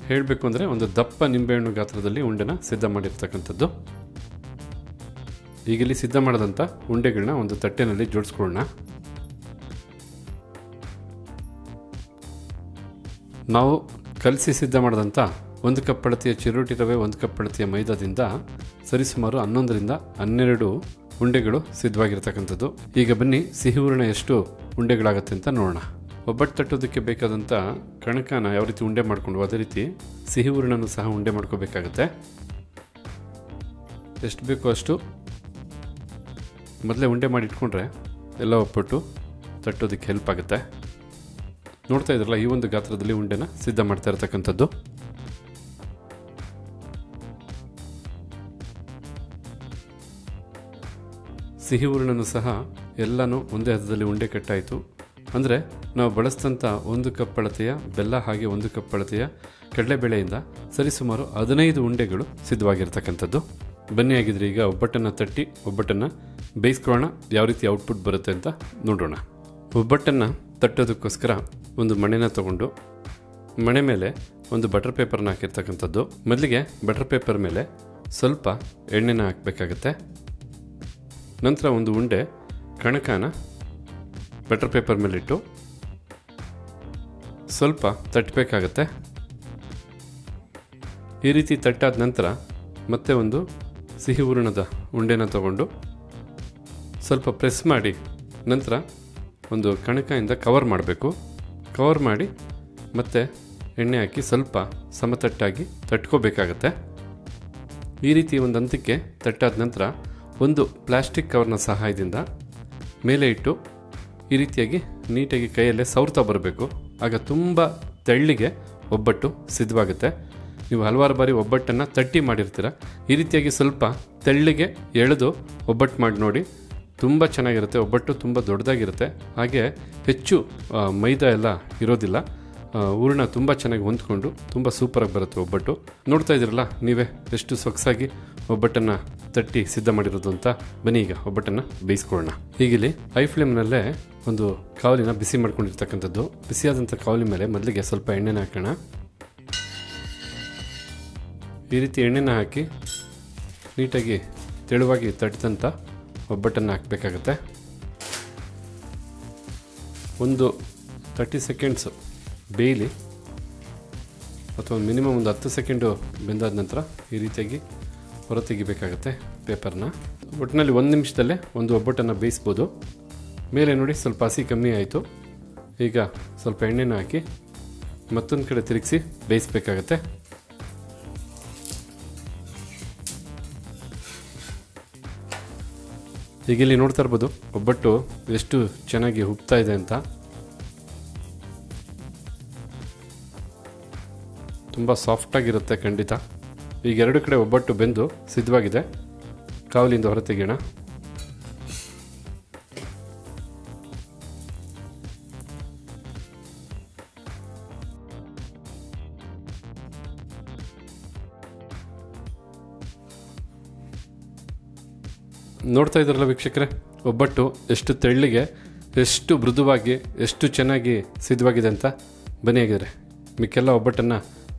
ಹೇಳಬೇಕು ಅಂದರೆ ಒಂದು ದಪ್ಪ ನಿಂಬೆಹಣ್ಣು ಗಾತ್ರದಲ್ಲಿ ಉಂಡೆನ ಸಿದ್ಧ ಮಾಡಿರ್ತಕ್ಕಂಥದ್ದು. ಈಗ ಇಲ್ಲಿ ಸಿದ್ಧ ಮಾಡಿದಂಥ ಉಂಡೆಗಳನ್ನ ಒಂದು ತಟ್ಟೆನಲ್ಲಿ ಜೋಡಿಸ್ಕೊಳ್ಳೋಣ. ನಾವು ಕಲಸಿ ಸಿದ್ಧ ಮಾಡಿದಂಥ 1 ಕಪ್ ಅಳತೆಯ ಚಿರೋಟಿ ರವೆ, 1 ಕಪ್ ಅಳತೆಯ ಮೈದಾದಿಂದ ಸರಿಸುಮಾರು 11ರಿಂದ 12 ಉಂಡೆಗಳು ಸಿದ್ಧವಾಗಿರ್ತಕ್ಕಂಥದ್ದು. ಈಗ ಬನ್ನಿ ಸಿಹಿ ಹೂರಣ ಎಷ್ಟು ಉಂಡೆಗಳಾಗತ್ತೆ ಅಂತ ನೋಡೋಣ. ಒಬ್ಬಟ್ಟು ತಟ್ಟೋದಕ್ಕೆ ಬೇಕಾದಂಥ ಕಣಕನ ಯಾವ ರೀತಿ ಉಂಡೆ ಮಾಡಿಕೊಂಡು ಅದೇ ರೀತಿ ಸಿಹಿ ಹೂರಣನೂ ಸಹ ಉಂಡೆ ಮಾಡ್ಕೋಬೇಕಾಗತ್ತೆ. ಎಷ್ಟು ಬೇಕೋ ಅಷ್ಟು ಮೊದಲೇ ಉಂಡೆ ಮಾಡಿ ಇಟ್ಕೊಂಡ್ರೆ ಎಲ್ಲ ಒಬ್ಬಟ್ಟು ತಟ್ಟೋದಕ್ಕೆ ಹೆಲ್ಪ್ ಆಗುತ್ತೆ. ನೋಡ್ತಾ ಇದ್ರಲ್ಲ, ಈ ಒಂದು ಗಾತ್ರದಲ್ಲಿ ಉಂಡೆನ ಸಿದ್ಧ ಮಾಡ್ತಾ ಇರತಕ್ಕಂಥದ್ದು. ಸಿಹಿ ಹೂರಣನೂ ಸಹ ಎಲ್ಲನೂ ಒಂದೇ ಹದದಲ್ಲಿ ಉಂಡೆ ಕಟ್ಟಾಯಿತು. ಅಂದರೆ ನಾವು ಬಳಸಿದಂಥ 1 ಕಪ್ ಅಳತೆಯ ಬೆಲ್ಲ ಹಾಗೆ 1 ಕಪ್ ಅಳತೆಯ ಕಡಲೆಬೇಳೆಯಿಂದ ಸರಿಸುಮಾರು 15 ಉಂಡೆಗಳು ಸಿದ್ಧವಾಗಿರ್ತಕ್ಕಂಥದ್ದು. ಬನ್ನಿ ಆಗಿದ್ರೆ ಈಗ ಒಬ್ಬಟ್ಟನ್ನು ತಟ್ಟಿ ಒಬ್ಬಟ್ಟನ್ನು ಬೇಯಿಸ್ಕೊಳ್ಳೋಣ. ಯಾವ ರೀತಿ ಔಟ್ಪುಟ್ ಬರುತ್ತೆ ಅಂತ ನೋಡೋಣ. ಒಬ್ಬಟ್ಟನ್ನು ತಟ್ಟೋದಕ್ಕೋಸ್ಕರ ಒಂದು ಮಣೆನ ತಗೊಂಡು ಮಣೆ ಮೇಲೆ ಒಂದು ಬಟರ್ ಪೇಪರ್ನ ಹಾಕಿರ್ತಕ್ಕಂಥದ್ದು. ಮೊದಲಿಗೆ ಬಟರ್ ಪೇಪರ್ ಮೇಲೆ ಸ್ವಲ್ಪ ಎಣ್ಣೆನ ಹಾಕಬೇಕಾಗತ್ತೆ. ನಂತರ ಒಂದು ಉಂಡೆ ಕಣಕನ ಬಟರ್ ಪೇಪರ್ ಮೇಲಿಟ್ಟು ಸ್ವಲ್ಪ ತಟ್ಟಬೇಕಾಗತ್ತೆ. ಈ ರೀತಿ ತಟ್ಟಾದ ನಂತರ ಮತ್ತೆ ಒಂದು ಸಿಹಿ ಹೂರಣದ ಉಂಡೆನ ತಗೊಂಡು ಸ್ವಲ್ಪ ಪ್ರೆಸ್ ಮಾಡಿ ನಂತರ ಒಂದು ಕಣಕದಿಂದ ಕವರ್ ಮಾಡಬೇಕು. ಕವರ್ ಮಾಡಿ ಮತ್ತೆ ಎಣ್ಣೆ ಹಾಕಿ ಸ್ವಲ್ಪ ಸಮತಟ್ಟಾಗಿ ತಟ್ಕೋಬೇಕಾಗತ್ತೆ. ಈ ರೀತಿ ಒಂದು ಹಂತಕ್ಕೆ ತಟ್ಟಾದ ನಂತರ ಒಂದು ಪ್ಲಾಸ್ಟಿಕ್ ಕವರ್ನ ಸಹಾಯದಿಂದ ಮೇಲೆ ಇಟ್ಟು ಈ ರೀತಿಯಾಗಿ ನೀಟಾಗಿ ಕೈಯಲ್ಲೇ ಸವರ್ತಾ ಬರಬೇಕು. ಆಗ ತುಂಬ ತೆಳ್ಳಿಗೆ ಒಬ್ಬಟ್ಟು ಸಿದ್ಧವಾಗುತ್ತೆ. ನೀವು ಹಲವಾರು ಬಾರಿ ಒಬ್ಬಟ್ಟನ್ನು ತಟ್ಟಿ ಮಾಡಿರ್ತೀರ, ಈ ರೀತಿಯಾಗಿ ಸ್ವಲ್ಪ ತೆಳ್ಳಿಗೆ ಎಳೆದು ಒಬ್ಬಟ್ಟು ಮಾಡಿ ನೋಡಿ, ತುಂಬ ಚೆನ್ನಾಗಿರುತ್ತೆ. ಒಬ್ಬಟ್ಟು ತುಂಬ ದೊಡ್ಡದಾಗಿರುತ್ತೆ, ಹಾಗೆ ಹೆಚ್ಚು ಮೈದಾ ಎಲ್ಲ ಇರೋದಿಲ್ಲ. ಹೂರಣ ತುಂಬ ಚೆನ್ನಾಗಿ ಹೊಂದ್ಕೊಂಡು ತುಂಬ ಸೂಪರಾಗಿ ಬರುತ್ತೆ ಒಬ್ಬಟ್ಟು. ನೋಡ್ತಾ ಇದ್ದೀರಲ್ಲ ನೀವೇ ಎಷ್ಟು ಸೊಗಸಾಗಿ ಒಬ್ಬಟ್ಟನ್ನು ತಟ್ಟಿ ಸಿದ್ಧ ಮಾಡಿರೋದು ಅಂತ. ಬನ್ನಿ ಈಗ ಒಬ್ಬಟ್ಟನ್ನು ಬೇಯಿಸ್ಕೊಳ್ಳೋಣ. ಹೀಗಿಲ್ಲಿ ಹೈ ಫ್ಲೇಮ್ನಲ್ಲೇ ಒಂದು ಕಾವಲಿನ ಬಿಸಿ ಮಾಡ್ಕೊಂಡಿರ್ತಕ್ಕಂಥದ್ದು. ಬಿಸಿಯಾದಂಥ ಕಾವಲಿ ಮೇಲೆ ಮೊದಲಿಗೆ ಸ್ವಲ್ಪ ಎಣ್ಣೆನ ಹಾಕೋಣ. ಈ ರೀತಿ ಎಣ್ಣೆನ ಹಾಕಿ ನೀಟಾಗಿ ತೆಳುವಾಗಿ ತಟ್ಟಿದಂಥ ಒಬ್ಬಟ್ಟನ್ನು ಹಾಕಬೇಕಾಗತ್ತೆ. ಒಂದು 30 ಸೆಕೆಂಡ್ಸು ಬೇಯಲಿ, ಅಥವಾ ಮಿನಿಮಮ್ ಒಂದು 10 ಸೆಕೆಂಡು ಬೆಂದಾದ ನಂತರ ಈ ರೀತಿಯಾಗಿ ಹೊರ ತೆಗಿಬೇಕಾಗತ್ತೆ ಪೇಪರ್ನ. ಒಟ್ಟಿನಲ್ಲಿ 1 ನಿಮಿಷದಲ್ಲೇ ಒಂದು ಒಬ್ಬಟ್ಟನ್ನು ಬೇಯಿಸ್ಬೋದು. ಮೇಲೆ ನೋಡಿ ಸ್ವಲ್ಪ ಹಸಿ ಕಮ್ಮಿ ಆಯಿತು. ಈಗ ಸ್ವಲ್ಪ ಎಣ್ಣೆನ ಹಾಕಿ ಮತ್ತೊಂದು ಕಡೆ ತಿರುಗಿಸಿ ಬೇಯಿಸ್ಬೇಕಾಗತ್ತೆ. ಈಗ ಇಲ್ಲಿ ನೋಡ್ತಾ ಇರ್ಬೋದು ಒಬ್ಬಟ್ಟು ಎಷ್ಟು ಚೆನ್ನಾಗಿ ಉಬ್ತಾ ಇದೆ ಅಂತ. ತುಂಬ ಸಾಫ್ಟಾಗಿರುತ್ತೆ ಖಂಡಿತ. ಈಗ ಎರಡು ಕಡೆ ಒಬ್ಬಟ್ಟು ಬೆಂದು ಸಿದ್ಧವಾಗಿದೆ. ಕಾವಲಿಂದ ಹೊರ ತೆಗೆಯೋಣ. ನೋಡ್ತಾ ಇದ್ದಾರಲ್ಲ ವೀಕ್ಷಕರೇ, ಒಬ್ಬಟ್ಟು ಎಷ್ಟು ತೆಳ್ಳಗೆ, ಎಷ್ಟು ಮೃದುವಾಗಿ, ಎಷ್ಟು ಚೆನ್ನಾಗಿ ಸಿದ್ಧವಾಗಿದೆ ಅಂತ. ಬನ್ನಿ ಆಗಿದ್ರೆ ಮಿಕ್ಕೆಲ್ಲ ಒಬ್ಬಟ್ಟನ್ನು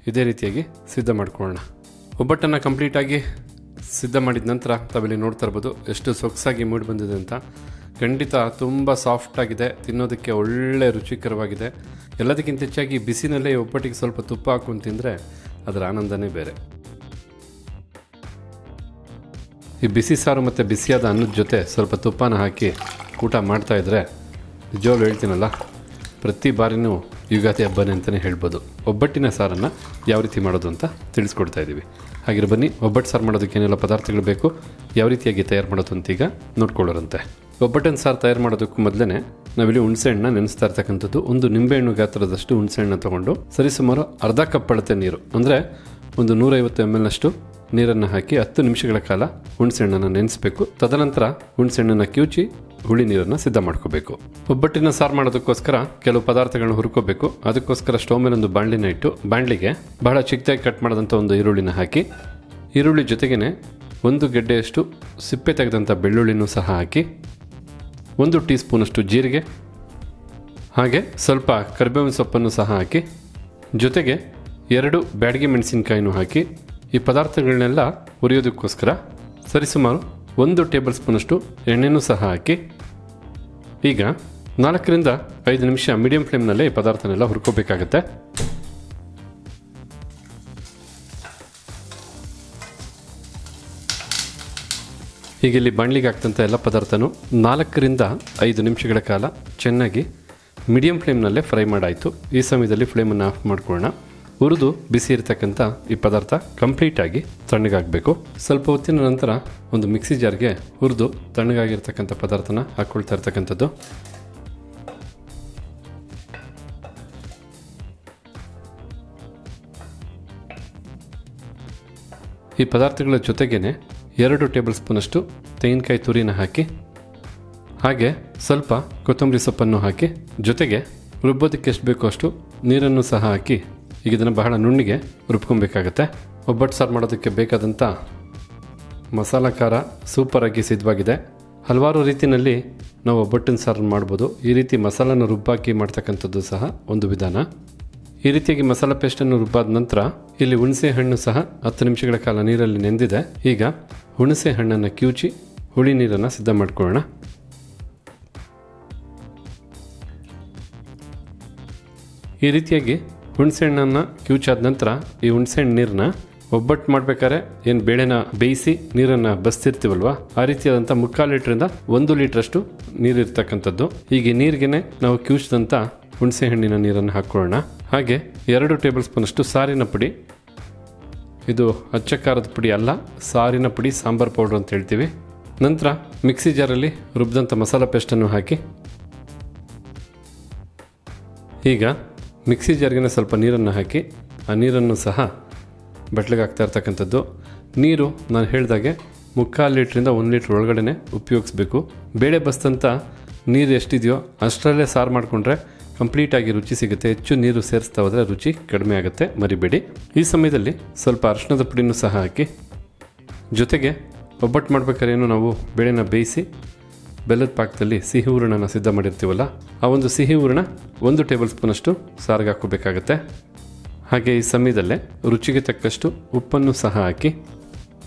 ಇದೇ ರೀತಿಯಾಗಿ ಸಿದ್ಧ ಮಾಡ್ಕೊಳ್ಳೋಣ. ಒಬ್ಬಟ್ಟನ್ನು ಕಂಪ್ಲೀಟಾಗಿ ಸಿದ್ಧ ಮಾಡಿದ ನಂತರ ತಾವಿಲ್ಲಿ ನೋಡ್ತಾ ಇರ್ಬೋದು ಎಷ್ಟು ಸೊಗಸಾಗಿ ಮೂಡಿ ಬಂದಿದೆ ಅಂತ. ಖಂಡಿತ ತುಂಬ ಸಾಫ್ಟಾಗಿದೆ, ತಿನ್ನೋದಕ್ಕೆ ಒಳ್ಳೆ ರುಚಿಕರವಾಗಿದೆ. ಎಲ್ಲದಕ್ಕಿಂತ ಹೆಚ್ಚಾಗಿ ಬಿಸಿನಲ್ಲೇ ಒಬ್ಬಟ್ಟಿಗೆ ಸ್ವಲ್ಪ ತುಪ್ಪ ಹಾಕೊಂಡು ತಿಂದರೆ ಅದರ ಆನಂದನೇ ಬೇರೆ. ಈ ಬಿಸಿ ಸಾರು ಮತ್ತು ಬಿಸಿಯಾದ ಅನ್ನದ ಜೊತೆ ಸ್ವಲ್ಪ ತುಪ್ಪನ ಹಾಕಿ ಊಟ ಮಾಡ್ತಾಯಿದ್ರೆ ನಿಜವಾಗ್ಲೂ ಹೇಳ್ತೀನಲ್ಲ, ಪ್ರತಿ ಬಾರಿನೂ ಯುಗಾದಿ ಹಬ್ಬನೇ ಅಂತಲೇ ಹೇಳ್ಬೋದು. ಒಬ್ಬಟ್ಟಿನ ಸಾರನ್ನು ಯಾವ ರೀತಿ ಮಾಡೋದು ಅಂತ ತಿಳಿಸ್ಕೊಡ್ತಾ ಇದ್ದೀವಿ. ಹಾಗೆ ಬನ್ನಿ, ಒಬ್ಬಟ್ಟು ಸಾರು ಮಾಡೋದಕ್ಕೆ ಏನೆಲ್ಲ ಪದಾರ್ಥಗಳು ಬೇಕು, ಯಾವ ರೀತಿಯಾಗಿ ತಯಾರು ಮಾಡೋದು ಅಂತ ಈಗ ನೋಡ್ಕೊಳ್ಳೋರಂತೆ. ಒಬ್ಬಟ್ಟಿನ ಸಾರು ತಯಾರು ಮಾಡೋದಕ್ಕೂ ಮೊದಲೇ ನಾವಿಲ್ಲಿ ಹುಣಸೆಹಣ್ಣ ನೆನೆಸ್ತಾ ಇರ್ತಕ್ಕಂಥದ್ದು. ಒಂದು ನಿಂಬೆಹಣ್ಣು ಗಾತ್ರದಷ್ಟು ಹುಣಸೆಹಣ್ಣ ತೊಗೊಂಡು ಸರಿಸುಮಾರು ಅರ್ಧ ಕಪ್ ಅಳತೆ ನೀರು, ಅಂದರೆ ಒಂದು 150 ml ನೀರನ್ನು ಹಾಕಿ 10 ನಿಮಿಷಗಳ ಕಾಲ ಹುಣಸೆಹಣ್ಣನ್ನು ನೆನೆಸಬೇಕು. ತದನಂತರ ಹುಣಸೆಹಣ್ಣನ್ನು ಕಿವುಚಿ ಹುಳಿ ನೀರನ್ನು ಸಿದ್ಧ ಮಾಡ್ಕೋಬೇಕು. ಒಬ್ಬಟ್ಟಿನ ಸಾರು ಮಾಡೋದಕ್ಕೋಸ್ಕರ ಕೆಲವು ಪದಾರ್ಥಗಳನ್ನ ಹುರ್ಕೋಬೇಕು. ಅದಕ್ಕೋಸ್ಕರ ಸ್ಟವ್ ಮೇಲೆ ಒಂದು ಬಾಣಲಿನ ಇಟ್ಟು ಬಾಣಲಿಗೆ ಬಹಳ ಚಿಕ್ಕದಾಗಿ ಕಟ್ ಮಾಡಿದಂಥ ಒಂದು ಈರುಳ್ಳಿನ ಹಾಕಿ, ಈರುಳ್ಳಿ ಜೊತೆಗೇ 1 ಗೆಡ್ಡೆಯಷ್ಟು ಸಿಪ್ಪೆ ತೆಗೆದಂಥ ಬೆಳ್ಳುಳ್ಳಿನೂ ಸಹ ಹಾಕಿ, 1 ಟೀ ಸ್ಪೂನಷ್ಟು ಜೀರಿಗೆ, ಹಾಗೆ ಸ್ವಲ್ಪ ಕರಿಬೇವಿನ ಸೊಪ್ಪನ್ನು ಸಹ ಹಾಕಿ, ಜೊತೆಗೆ 2 ಬ್ಯಾಡಗಿ ಮೆಣಸಿನಕಾಯಿನೂ ಹಾಕಿ ಈ ಪದಾರ್ಥಗಳನ್ನೆಲ್ಲ ಹುರಿಯೋದಕ್ಕೋಸ್ಕರ ಸರಿಸುಮಾರು 1 ಟೇಬಲ್ ಸ್ಪೂನಷ್ಟು ಎಣ್ಣೆನೂ ಸಹ ಹಾಕಿ ಈಗ 4 ರಿಂದ 5 ನಿಮಿಷ ಮೀಡಿಯಂ ಫ್ಲೇಮ್ನಲ್ಲೇ ಈ ಪದಾರ್ಥನೆಲ್ಲ ಹುರ್ಕೋಬೇಕಾಗತ್ತೆ. ಈಗ ಇಲ್ಲಿ ಬಾಣಲಿಗೆ ಹಾಕ್ತಂಥ ಎಲ್ಲ ಪದಾರ್ಥನೂ 4 ರಿಂದ 5 ನಿಮಿಷಗಳ ಕಾಲ ಚೆನ್ನಾಗಿ ಮೀಡಿಯಂ ಫ್ಲೇಮ್ನಲ್ಲೇ ಫ್ರೈ ಮಾಡಾಯಿತು. ಈ ಸಮಯದಲ್ಲಿ ಫ್ಲೇಮನ್ನು ಆಫ್ ಮಾಡ್ಕೊಳ್ಳೋಣ. ಹುರಿದು ಬಿಸಿ ಇರತಕ್ಕಂಥ ಈ ಪದಾರ್ಥ ಕಂಪ್ಲೀಟಾಗಿ ತಣ್ಣಗಾಗಬೇಕು. ಸ್ವಲ್ಪ ಹೊತ್ತಿನ ನಂತರ ಒಂದು ಮಿಕ್ಸಿ ಜಾರ್ಗೆ ಹುರಿದು ತಣ್ಣಗಾಗಿರ್ತಕ್ಕಂಥ ಪದಾರ್ಥನ ಹಾಕ್ಕೊಳ್ತಾ ಇರ್ತಕ್ಕಂಥದ್ದು. ಈ ಪದಾರ್ಥಗಳ ಜೊತೆಗೇ 2 ಟೇಬಲ್ ಸ್ಪೂನಷ್ಟು ತೆಂಗಿನಕಾಯಿ ತುರಿನ ಹಾಕಿ, ಹಾಗೆ ಸ್ವಲ್ಪ ಕೊತ್ತಂಬರಿ ಸೊಪ್ಪನ್ನು ಹಾಕಿ, ಜೊತೆಗೆ ರುಬ್ಬೋದಕ್ಕೆ ಎಷ್ಟು ಬೇಕೋ ಅಷ್ಟು ನೀರನ್ನು ಸಹ ಹಾಕಿ ಈಗ ಇದನ್ನು ಬಹಳ ನುಣ್ಣಿಗೆ ರುಬ್ಕೊಬೇಕಾಗತ್ತೆ. ಒಬ್ಬಟ್ಟು ಸಾರು ಮಾಡೋದಕ್ಕೆ ಬೇಕಾದಂಥ ಮಸಾಲ ಖಾರ ಸೂಪರಾಗಿ ಸಿದ್ಧವಾಗಿದೆ. ಹಲವಾರು ರೀತಿಯಲ್ಲಿ ನಾವು ಒಬ್ಬಟ್ಟಿನ ಸಾರು ಮಾಡ್ಬೋದು. ಈ ರೀತಿ ಮಸಾಲನ ರುಬ್ಬಾಕಿ ಮಾಡ್ತಕ್ಕಂಥದ್ದು ಸಹ ಒಂದು ವಿಧಾನ. ಈ ರೀತಿಯಾಗಿ ಮಸಾಲ ಪೇಸ್ಟನ್ನು ರುಬ್ಬಾದ ನಂತರ ಇಲ್ಲಿ ಹುಣಸೆ ಹಣ್ಣು ಸಹ 10 ನಿಮಿಷಗಳ ಕಾಲ ನೀರಲ್ಲಿ ನೆಂದಿದೆ. ಈಗ ಹುಣಸೆ ಹಣ್ಣನ್ನು ಕಿವುಚಿ ಹುಳಿ ನೀರನ್ನು ಸಿದ್ಧ ಮಾಡ್ಕೊಳ್ಳೋಣ. ಈ ರೀತಿಯಾಗಿ ಹುಣಸೆಹಣ್ಣನ್ನು ಕಿವುಚಾದ ನಂತರ ಈ ಹುಣಸೆಹಣ್ಣು ನೀರನ್ನ ಒಬ್ಬಟ್ಟು ಮಾಡ್ಬೇಕಾದ್ರೆ ಏನು ಬೇಳೆನ ಬೇಯಿಸಿ ನೀರನ್ನು ಬಸ್ತಿರ್ತೀವಲ್ವ, ಆ ರೀತಿಯಾದಂಥ 3/4 ಲೀಟ್ರಿಂದ 1 ಲೀಟ್ರಷ್ಟು ನೀರಿರ್ತಕ್ಕಂಥದ್ದು. ಈಗ ನೀರಿಗೆ ನಾವು ಕಿವುಚಿದಂಥ ಹುಣಸೆ ಹಣ್ಣಿನ ನೀರನ್ನು ಹಾಕ್ಕೊಳ್ಳೋಣ. ಹಾಗೆ 2 ಟೇಬಲ್ ಸ್ಪೂನಷ್ಟು ಸಾರಿನ ಪುಡಿ, ಇದು ಅಚ್ಚ ಖಾರದ ಪುಡಿ ಅಲ್ಲ, ಸಾರಿನ ಪುಡಿ, ಸಾಂಬಾರ್ ಪೌಡ್ರ್ ಅಂತ ಹೇಳ್ತೀವಿ. ನಂತರ ಮಿಕ್ಸಿ ಜಾರಲ್ಲಿ ರುಬ್ಬಿದಂಥ ಮಸಾಲ ಪೇಸ್ಟನ್ನು ಹಾಕಿ ಈಗ ಮಿಕ್ಸಿ ಜಾರ್ಗೆ ಸ್ವಲ್ಪ ನೀರನ್ನು ಹಾಕಿ ಆ ನೀರನ್ನು ಸಹ ಬಟ್ಲಿಗೆ ಹಾಕ್ತಾ ಇರ್ತಕ್ಕಂಥದ್ದು. ನೀರು ನಾನು ಹೇಳಿದಾಗೆ 3/4 ಲೀಟ್ರಿಂದ 1 ಲೀಟ್ರ್ ಒಳಗಡೆ ಉಪಯೋಗಿಸ್ಬೇಕು. ಬೇಳೆ ಬಸ್ತಂಥ ನೀರು ಎಷ್ಟಿದೆಯೋ ಅಷ್ಟರಲ್ಲೇ ಸಾರು ಮಾಡಿಕೊಂಡ್ರೆ ಕಂಪ್ಲೀಟಾಗಿ ರುಚಿ ಸಿಗುತ್ತೆ. ಹೆಚ್ಚು ನೀರು ಸೇರಿಸ್ತಾ ಹೋದರೆ ರುಚಿ ಕಡಿಮೆ ಆಗುತ್ತೆ, ಮರಿಬೇಡಿ. ಈ ಸಮಯದಲ್ಲಿ ಸ್ವಲ್ಪ ಅರಿಶಿಣದ ಪುಡಿನೂ ಸಹ ಹಾಕಿ, ಜೊತೆಗೆ ಒಬ್ಬಟ್ಟು ಮಾಡ್ಬೇಕಾದ್ರೆ ಏನು ನಾವು ಬೇಳೆನ ಬೇಯಿಸಿ ಬೆಲ್ಲದ ಪಾಕದಲ್ಲಿ ಸಿಹಿ ಹೂರಣನ ಸಿದ್ಧ ಮಾಡಿರ್ತೀವಲ್ಲ, ಆ ಒಂದು ಸಿಹಿ ಹೂರಣ 1 ಟೇಬಲ್ ಸ್ಪೂನಷ್ಟು ಸಾರಿಗೆ ಹಾಕೋಬೇಕಾಗತ್ತೆ. ಹಾಗೆ ಈ ಸಮಯದಲ್ಲೇ ರುಚಿಗೆ ತಕ್ಕಷ್ಟು ಉಪ್ಪನ್ನು ಸಹ ಹಾಕಿ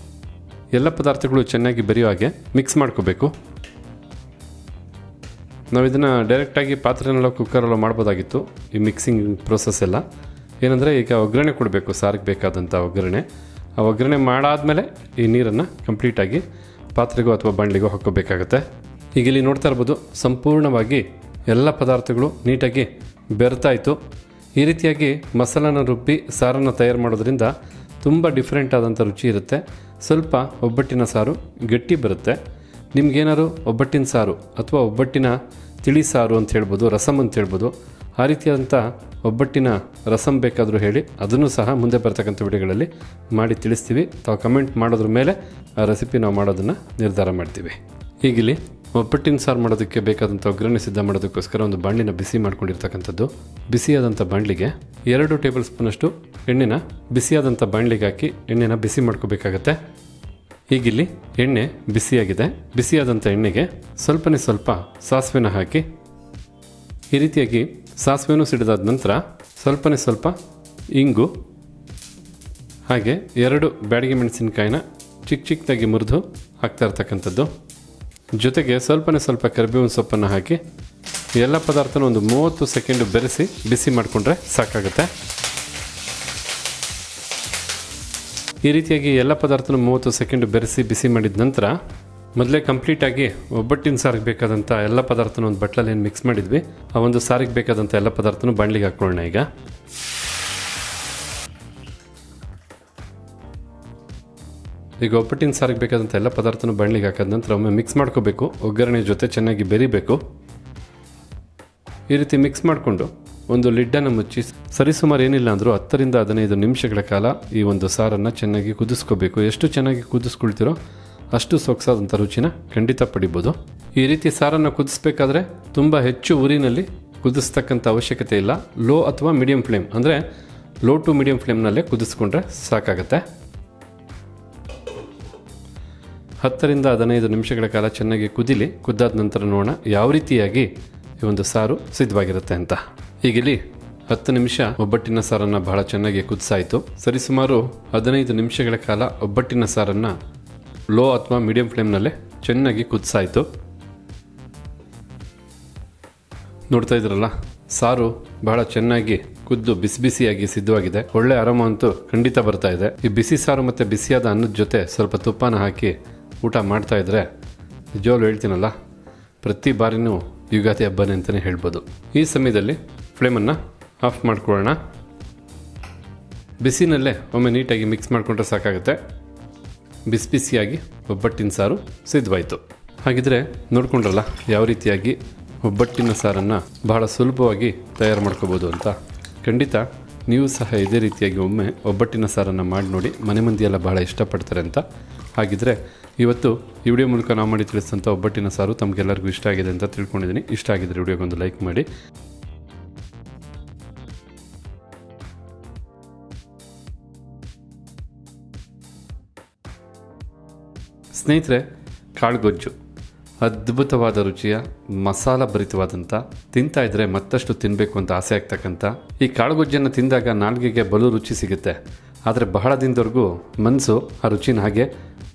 ಎಲ್ಲ ಪದಾರ್ಥಗಳು ಚೆನ್ನಾಗಿ ಬೆರೆಯೋ ಹಾಗೆ ಮಿಕ್ಸ್ ಮಾಡ್ಕೋಬೇಕು. ನಾವು ಇದನ್ನು ಡೈರೆಕ್ಟಾಗಿ ಪಾತ್ರೆನಲ್ಲೋ ಕುಕ್ಕರಲ್ಲೋ ಮಾಡ್ಬೋದಾಗಿತ್ತು ಈ ಮಿಕ್ಸಿಂಗ್ ಪ್ರೋಸೆಸ್ ಎಲ್ಲ. ಏನಂದರೆ ಈಗ ಒಗ್ಗರಣೆ ಕೊಡಬೇಕು, ಸಾರಿಗೆ ಬೇಕಾದಂಥ ಒಗ್ಗರಣೆ. ಆ ಒಗ್ಗರಣೆ ಮಾಡಾದಮೇಲೆ ಈ ನೀರನ್ನು ಕಂಪ್ಲೀಟಾಗಿ ಪಾತ್ರೆಗೋ ಅಥವಾ ಬಾಣಲಿಗೋ ಹಾಕ್ಕೋಬೇಕಾಗತ್ತೆ. ಈಗ ಇಲ್ಲಿ ನೋಡ್ತಾ ಇರ್ಬೋದು, ಸಂಪೂರ್ಣವಾಗಿ ಎಲ್ಲ ಪದಾರ್ಥಗಳು ನೀಟಾಗಿ ಬೆರೆತಾಯಿತು. ಈ ರೀತಿಯಾಗಿ ಮಸಾಲನ ರುಬ್ಬಿ ಸಾರನ್ನು ತಯಾರು ಮಾಡೋದ್ರಿಂದ ತುಂಬ ಡಿಫ್ರೆಂಟ್ ಆದಂಥ ರುಚಿ ಇರುತ್ತೆ. ಸ್ವಲ್ಪ ಒಬ್ಬಟ್ಟಿನ ಸಾರು ಗಟ್ಟಿ ಬರುತ್ತೆ. ನಿಮ್ಗೇನಾದ್ರು ಒಬ್ಬಟ್ಟಿನ ಸಾರು ಅಥವಾ ಒಬ್ಬಟ್ಟಿನ ತಿಳಿ ಸಾರು ಅಂತ ಹೇಳ್ಬೋದು, ರಸಮ್ ಅಂತ ಹೇಳ್ಬೋದು, ಆ ರೀತಿಯಾದಂಥ ಒಬ್ಬಟ್ಟಿನ ರಸಂ ಬೇಕಾದರೂ ಹೇಳಿ, ಅದನ್ನು ಸಹ ಮುಂದೆ ಬರ್ತಕ್ಕಂಥ ವಿಡಿಯೋಗಳಲ್ಲಿ ಮಾಡಿ ತಿಳಿಸ್ತೀವಿ. ತಾವು ಕಮೆಂಟ್ ಮಾಡೋದ್ರ ಮೇಲೆ ಆ ರೆಸಿಪಿ ನಾವು ಮಾಡೋದನ್ನು ನಿರ್ಧಾರ ಮಾಡ್ತೀವಿ. ಹೀಗಿಲ್ಲಿ ಒಬ್ಬಟ್ಟಿನ ಸಾರು ಮಾಡೋದಕ್ಕೆ ಬೇಕಾದಂಥ ಒಗ್ಗರಣೆ ಸಿದ್ಧ ಮಾಡೋದಕ್ಕೋಸ್ಕರ ಒಂದು ಬಾಣಲಿನ ಬಿಸಿ ಮಾಡ್ಕೊಂಡಿರ್ತಕ್ಕಂಥದ್ದು. ಬಿಸಿಯಾದಂಥ ಬಾಣಲಿಗೆ 2 ಟೇಬಲ್ ಸ್ಪೂನಷ್ಟು ಎಣ್ಣೆನ ಬಿಸಿಯಾದಂಥ ಬಾಣಲಿಗೆ ಹಾಕಿ ಎಣ್ಣೆನ ಬಿಸಿ ಮಾಡ್ಕೋಬೇಕಾಗತ್ತೆ. ಹೀಗಿಲ್ಲಿ ಎಣ್ಣೆ ಬಿಸಿಯಾಗಿದೆ. ಬಿಸಿಯಾದಂಥ ಎಣ್ಣೆಗೆ ಸ್ವಲ್ಪನೇ ಸ್ವಲ್ಪ ಸಾಸಿವೆನ ಹಾಕಿ, ಈ ರೀತಿಯಾಗಿ ಸಾಸಿವೆನೂ ಸಿಡಿದಾದ ನಂತರ ಸ್ವಲ್ಪನೇ ಸ್ವಲ್ಪ ಇಂಗು, ಹಾಗೆ 2 ಬ್ಯಾಡಗಿ ಮೆಣಸಿನಕಾಯಿನ ಚಿಕ್ಕದಾಗಿ ಮುರಿದು ಹಾಕ್ತಾ ಇರ್ತಕ್ಕಂಥದ್ದು. ಜೊತೆಗೆ ಸ್ವಲ್ಪನೇ ಸ್ವಲ್ಪ ಕರಿಬೇವಿನ ಸೊಪ್ಪನ್ನು ಹಾಕಿ ಎಲ್ಲ ಪದಾರ್ಥನ ಒಂದು 30 ಸೆಕೆಂಡ್ ಬೆರೆಸಿ ಬಿಸಿ ಮಾಡಿಕೊಂಡ್ರೆ ಸಾಕಾಗುತ್ತೆ. ಈ ರೀತಿಯಾಗಿ ಎಲ್ಲ ಪದಾರ್ಥನ 30 ಸೆಕೆಂಡ್ ಬೆರೆಸಿ ಬಿಸಿ ಮಾಡಿದ ನಂತರ ಮೊದಲೇ ಕಂಪ್ಲೀಟಾಗಿ ಒಬ್ಬಟ್ಟಿನ ಸಾರಿಗೆ ಬೇಕಾದಂಥ ಎಲ್ಲ ಪದಾರ್ಥನ ಒಂದು ಬಟ್ಲಲ್ಲಿ ಏನು ಮಿಕ್ಸ್ ಮಾಡಿದ್ವಿ, ಆ ಒಂದು ಸಾರಿಗೆ ಬೇಕಾದಂಥ ಎಲ್ಲ ಪದಾರ್ಥನೂ ಬಾಣಲಿಗೆ ಹಾಕ್ಕೊಳ್ಳೋಣ. ಈಗ ಒಬ್ಬಟ್ಟಿನ ಸಾರಿಗೆ ಬೇಕಾದಂಥ ಎಲ್ಲ ಪದಾರ್ಥನೂ ಬಾಣಲಿಗೆ ಹಾಕಿದ ನಂತರ ಒಮ್ಮೆ ಮಿಕ್ಸ್ ಮಾಡ್ಕೋಬೇಕು. ಒಗ್ಗರಣೆ ಜೊತೆ ಚೆನ್ನಾಗಿ ಬೆರಿಬೇಕು. ಈ ರೀತಿ ಮಿಕ್ಸ್ ಮಾಡಿಕೊಂಡು ಒಂದು ಲಿಡ್ಡನ್ನು ಮುಚ್ಚಿ ಸರಿಸುಮಾರು ಏನಿಲ್ಲ ಅಂದರೂ 10 ರಿಂದ 15 ನಿಮಿಷಗಳ ಕಾಲ ಈ ಒಂದು ಸಾರನ್ನು ಚೆನ್ನಾಗಿ ಕುದಿಸ್ಕೋಬೇಕು. ಎಷ್ಟು ಚೆನ್ನಾಗಿ ಕುದಿಸ್ಕೊಳ್ತಿರೋ ಅಷ್ಟು ಸೊಗಸಾದಂಥ ರುಚಿನ ಖಂಡಿತ ಪಡಿಬೋದು. ಈ ರೀತಿ ಸಾರನ್ನು ಕುದಿಸ್ಬೇಕಾದ್ರೆ ತುಂಬ ಹೆಚ್ಚು ಉರಿನಲ್ಲಿ ಕುದಿಸ್ತಕ್ಕಂಥ ಅವಶ್ಯಕತೆ ಇಲ್ಲ. ಲೋ ಅಥವಾ ಮೀಡಿಯಂ ಫ್ಲೇಮ್, ಅಂದರೆ ಲೋ ಟು ಮೀಡಿಯಂ ಫ್ಲೇಮ್ನಲ್ಲೇ ಕುದಿಸ್ಕೊಂಡ್ರೆ ಸಾಕಾಗತ್ತೆ. 10 ರಿಂದ 15 ನಿಮಿಷಗಳ ಕಾಲ ಚೆನ್ನಾಗಿ ಕುದಿಲಿ. ಕುದ್ದಾದ ನಂತರ ನೋಡೋಣ ಯಾವ ರೀತಿಯಾಗಿ ಈ ಒಂದು ಸಾರು ಸಿದ್ಧವಾಗಿರುತ್ತೆ ಅಂತ. ಹೀಗಿಲ್ಲಿ 10 ನಿಮಿಷ ಒಬ್ಬಟ್ಟಿನ ಸಾರನ್ನು ಬಹಳ ಚೆನ್ನಾಗಿ ಕುದಿಸಾಯಿತು. ಸರಿಸುಮಾರು 15 ನಿಮಿಷಗಳ ಕಾಲ ಒಬ್ಬಟ್ಟಿನ ಸಾರನ್ನು ಲೋ ಅಥವಾ ಮೀಡಿಯಂ ಫ್ಲೇಮ್ನಲ್ಲೇ ಚೆನ್ನಾಗಿ ಕುದಿಸಾಯಿತು. ನೋಡ್ತಾ ಇದ್ರಲ್ಲ, ಸಾರು ಬಹಳ ಚೆನ್ನಾಗಿ ಕುದ್ದು ಬಿಸಿ ಬಿಸಿಯಾಗಿ ಸಿದ್ಧವಾಗಿದೆ. ಒಳ್ಳೆ ಆರಾಮ ಅಂತೂ ಖಂಡಿತ ಬರ್ತಾ ಇದೆ. ಈ ಬಿಸಿ ಸಾರು ಮತ್ತು ಬಿಸಿಯಾದ ಅನ್ನದ ಜೊತೆ ಸ್ವಲ್ಪ ತುಪ್ಪನ ಹಾಕಿ ಊಟ ಮಾಡ್ತಾ ಇದ್ರೆ ನಿಜವಾಗ್ಲೂ ಹೇಳ್ತೀನಲ್ಲ, ಪ್ರತಿ ಬಾರಿನೂ ಯುಗಾದಿ ಹಬ್ಬನೇ ಅಂತಲೇ ಹೇಳ್ಬೋದು. ಈ ಸಮಯದಲ್ಲಿ ಫ್ಲೇಮನ್ನು ಆಫ್ ಮಾಡ್ಕೊಳ್ಳೋಣ. ಬಿಸಿನಲ್ಲೇ ಒಮ್ಮೆ ನೀಟಾಗಿ ಮಿಕ್ಸ್ ಮಾಡಿಕೊಂಡ್ರೆ ಸಾಕಾಗುತ್ತೆ. ಬಿಸಿ ಬಿಸಿಯಾಗಿ ಒಬ್ಬಟ್ಟಿನ ಸಾರು ಸಿದ್ಧವಾಯಿತು. ಹಾಗಿದ್ರೆ ನೋಡ್ಕೊಂಡ್ರಲ್ಲ ಯಾವ ರೀತಿಯಾಗಿ ಒಬ್ಬಟ್ಟಿನ ಸಾರನ್ನು ಬಹಳ ಸುಲಭವಾಗಿ ತಯಾರು ಮಾಡ್ಕೋಬೋದು ಅಂತ. ಖಂಡಿತ ನೀವು ಸಹ ಇದೇ ರೀತಿಯಾಗಿ ಒಮ್ಮೆ ಒಬ್ಬಟ್ಟಿನ ಸಾರನ್ನು ಮಾಡಿ ನೋಡಿ. ಮನೆ ಮಂದಿಯೆಲ್ಲ ಬಹಳ ಇಷ್ಟಪಡ್ತಾರೆ ಅಂತ. ಹಾಗಿದ್ರೆ ಇವತ್ತು ಈ ವಿಡಿಯೋ ಮೂಲಕ ನಾವು ಮಾಡಿ ತಿಳಿಸಿದಂಥ ಒಬ್ಬಟ್ಟಿನ ಸಾರು ತಮಗೆಲ್ಲರಿಗೂ ಇಷ್ಟ ಆಗಿದೆ ಅಂತ ತಿಳ್ಕೊಂಡಿದ್ದೀನಿ. ಇಷ್ಟ ಆಗಿದ್ರೆ ವಿಡಿಯೋಗೊಂದು ಲೈಕ್ ಮಾಡಿ. ಸ್ನೇಹಿತರೆ, ಕಾಳುಗೊಜ್ಜು ಅದ್ಭುತವಾದ ರುಚಿಯ ಮಸಾಲ ಭರಿತವಾದಂಥ, ತಿಂತಾ ಇದ್ರೆ ಮತ್ತಷ್ಟು ತಿನ್ನಬೇಕು ಅಂತ ಆಸೆ ಆಗ್ತಕ್ಕಂಥ ಈ ಕಾಳುಗೊಜ್ಜನ್ನು ತಿಂದಾಗ ನಾಲ್ಗೆಗೆ ಬಲು ರುಚಿ ಸಿಗುತ್ತೆ. ಆದರೆ ಬಹಳ ದಿನದವರೆಗೂ ಮನಸ್ಸು ಆ ರುಚಿನ ಹಾಗೆ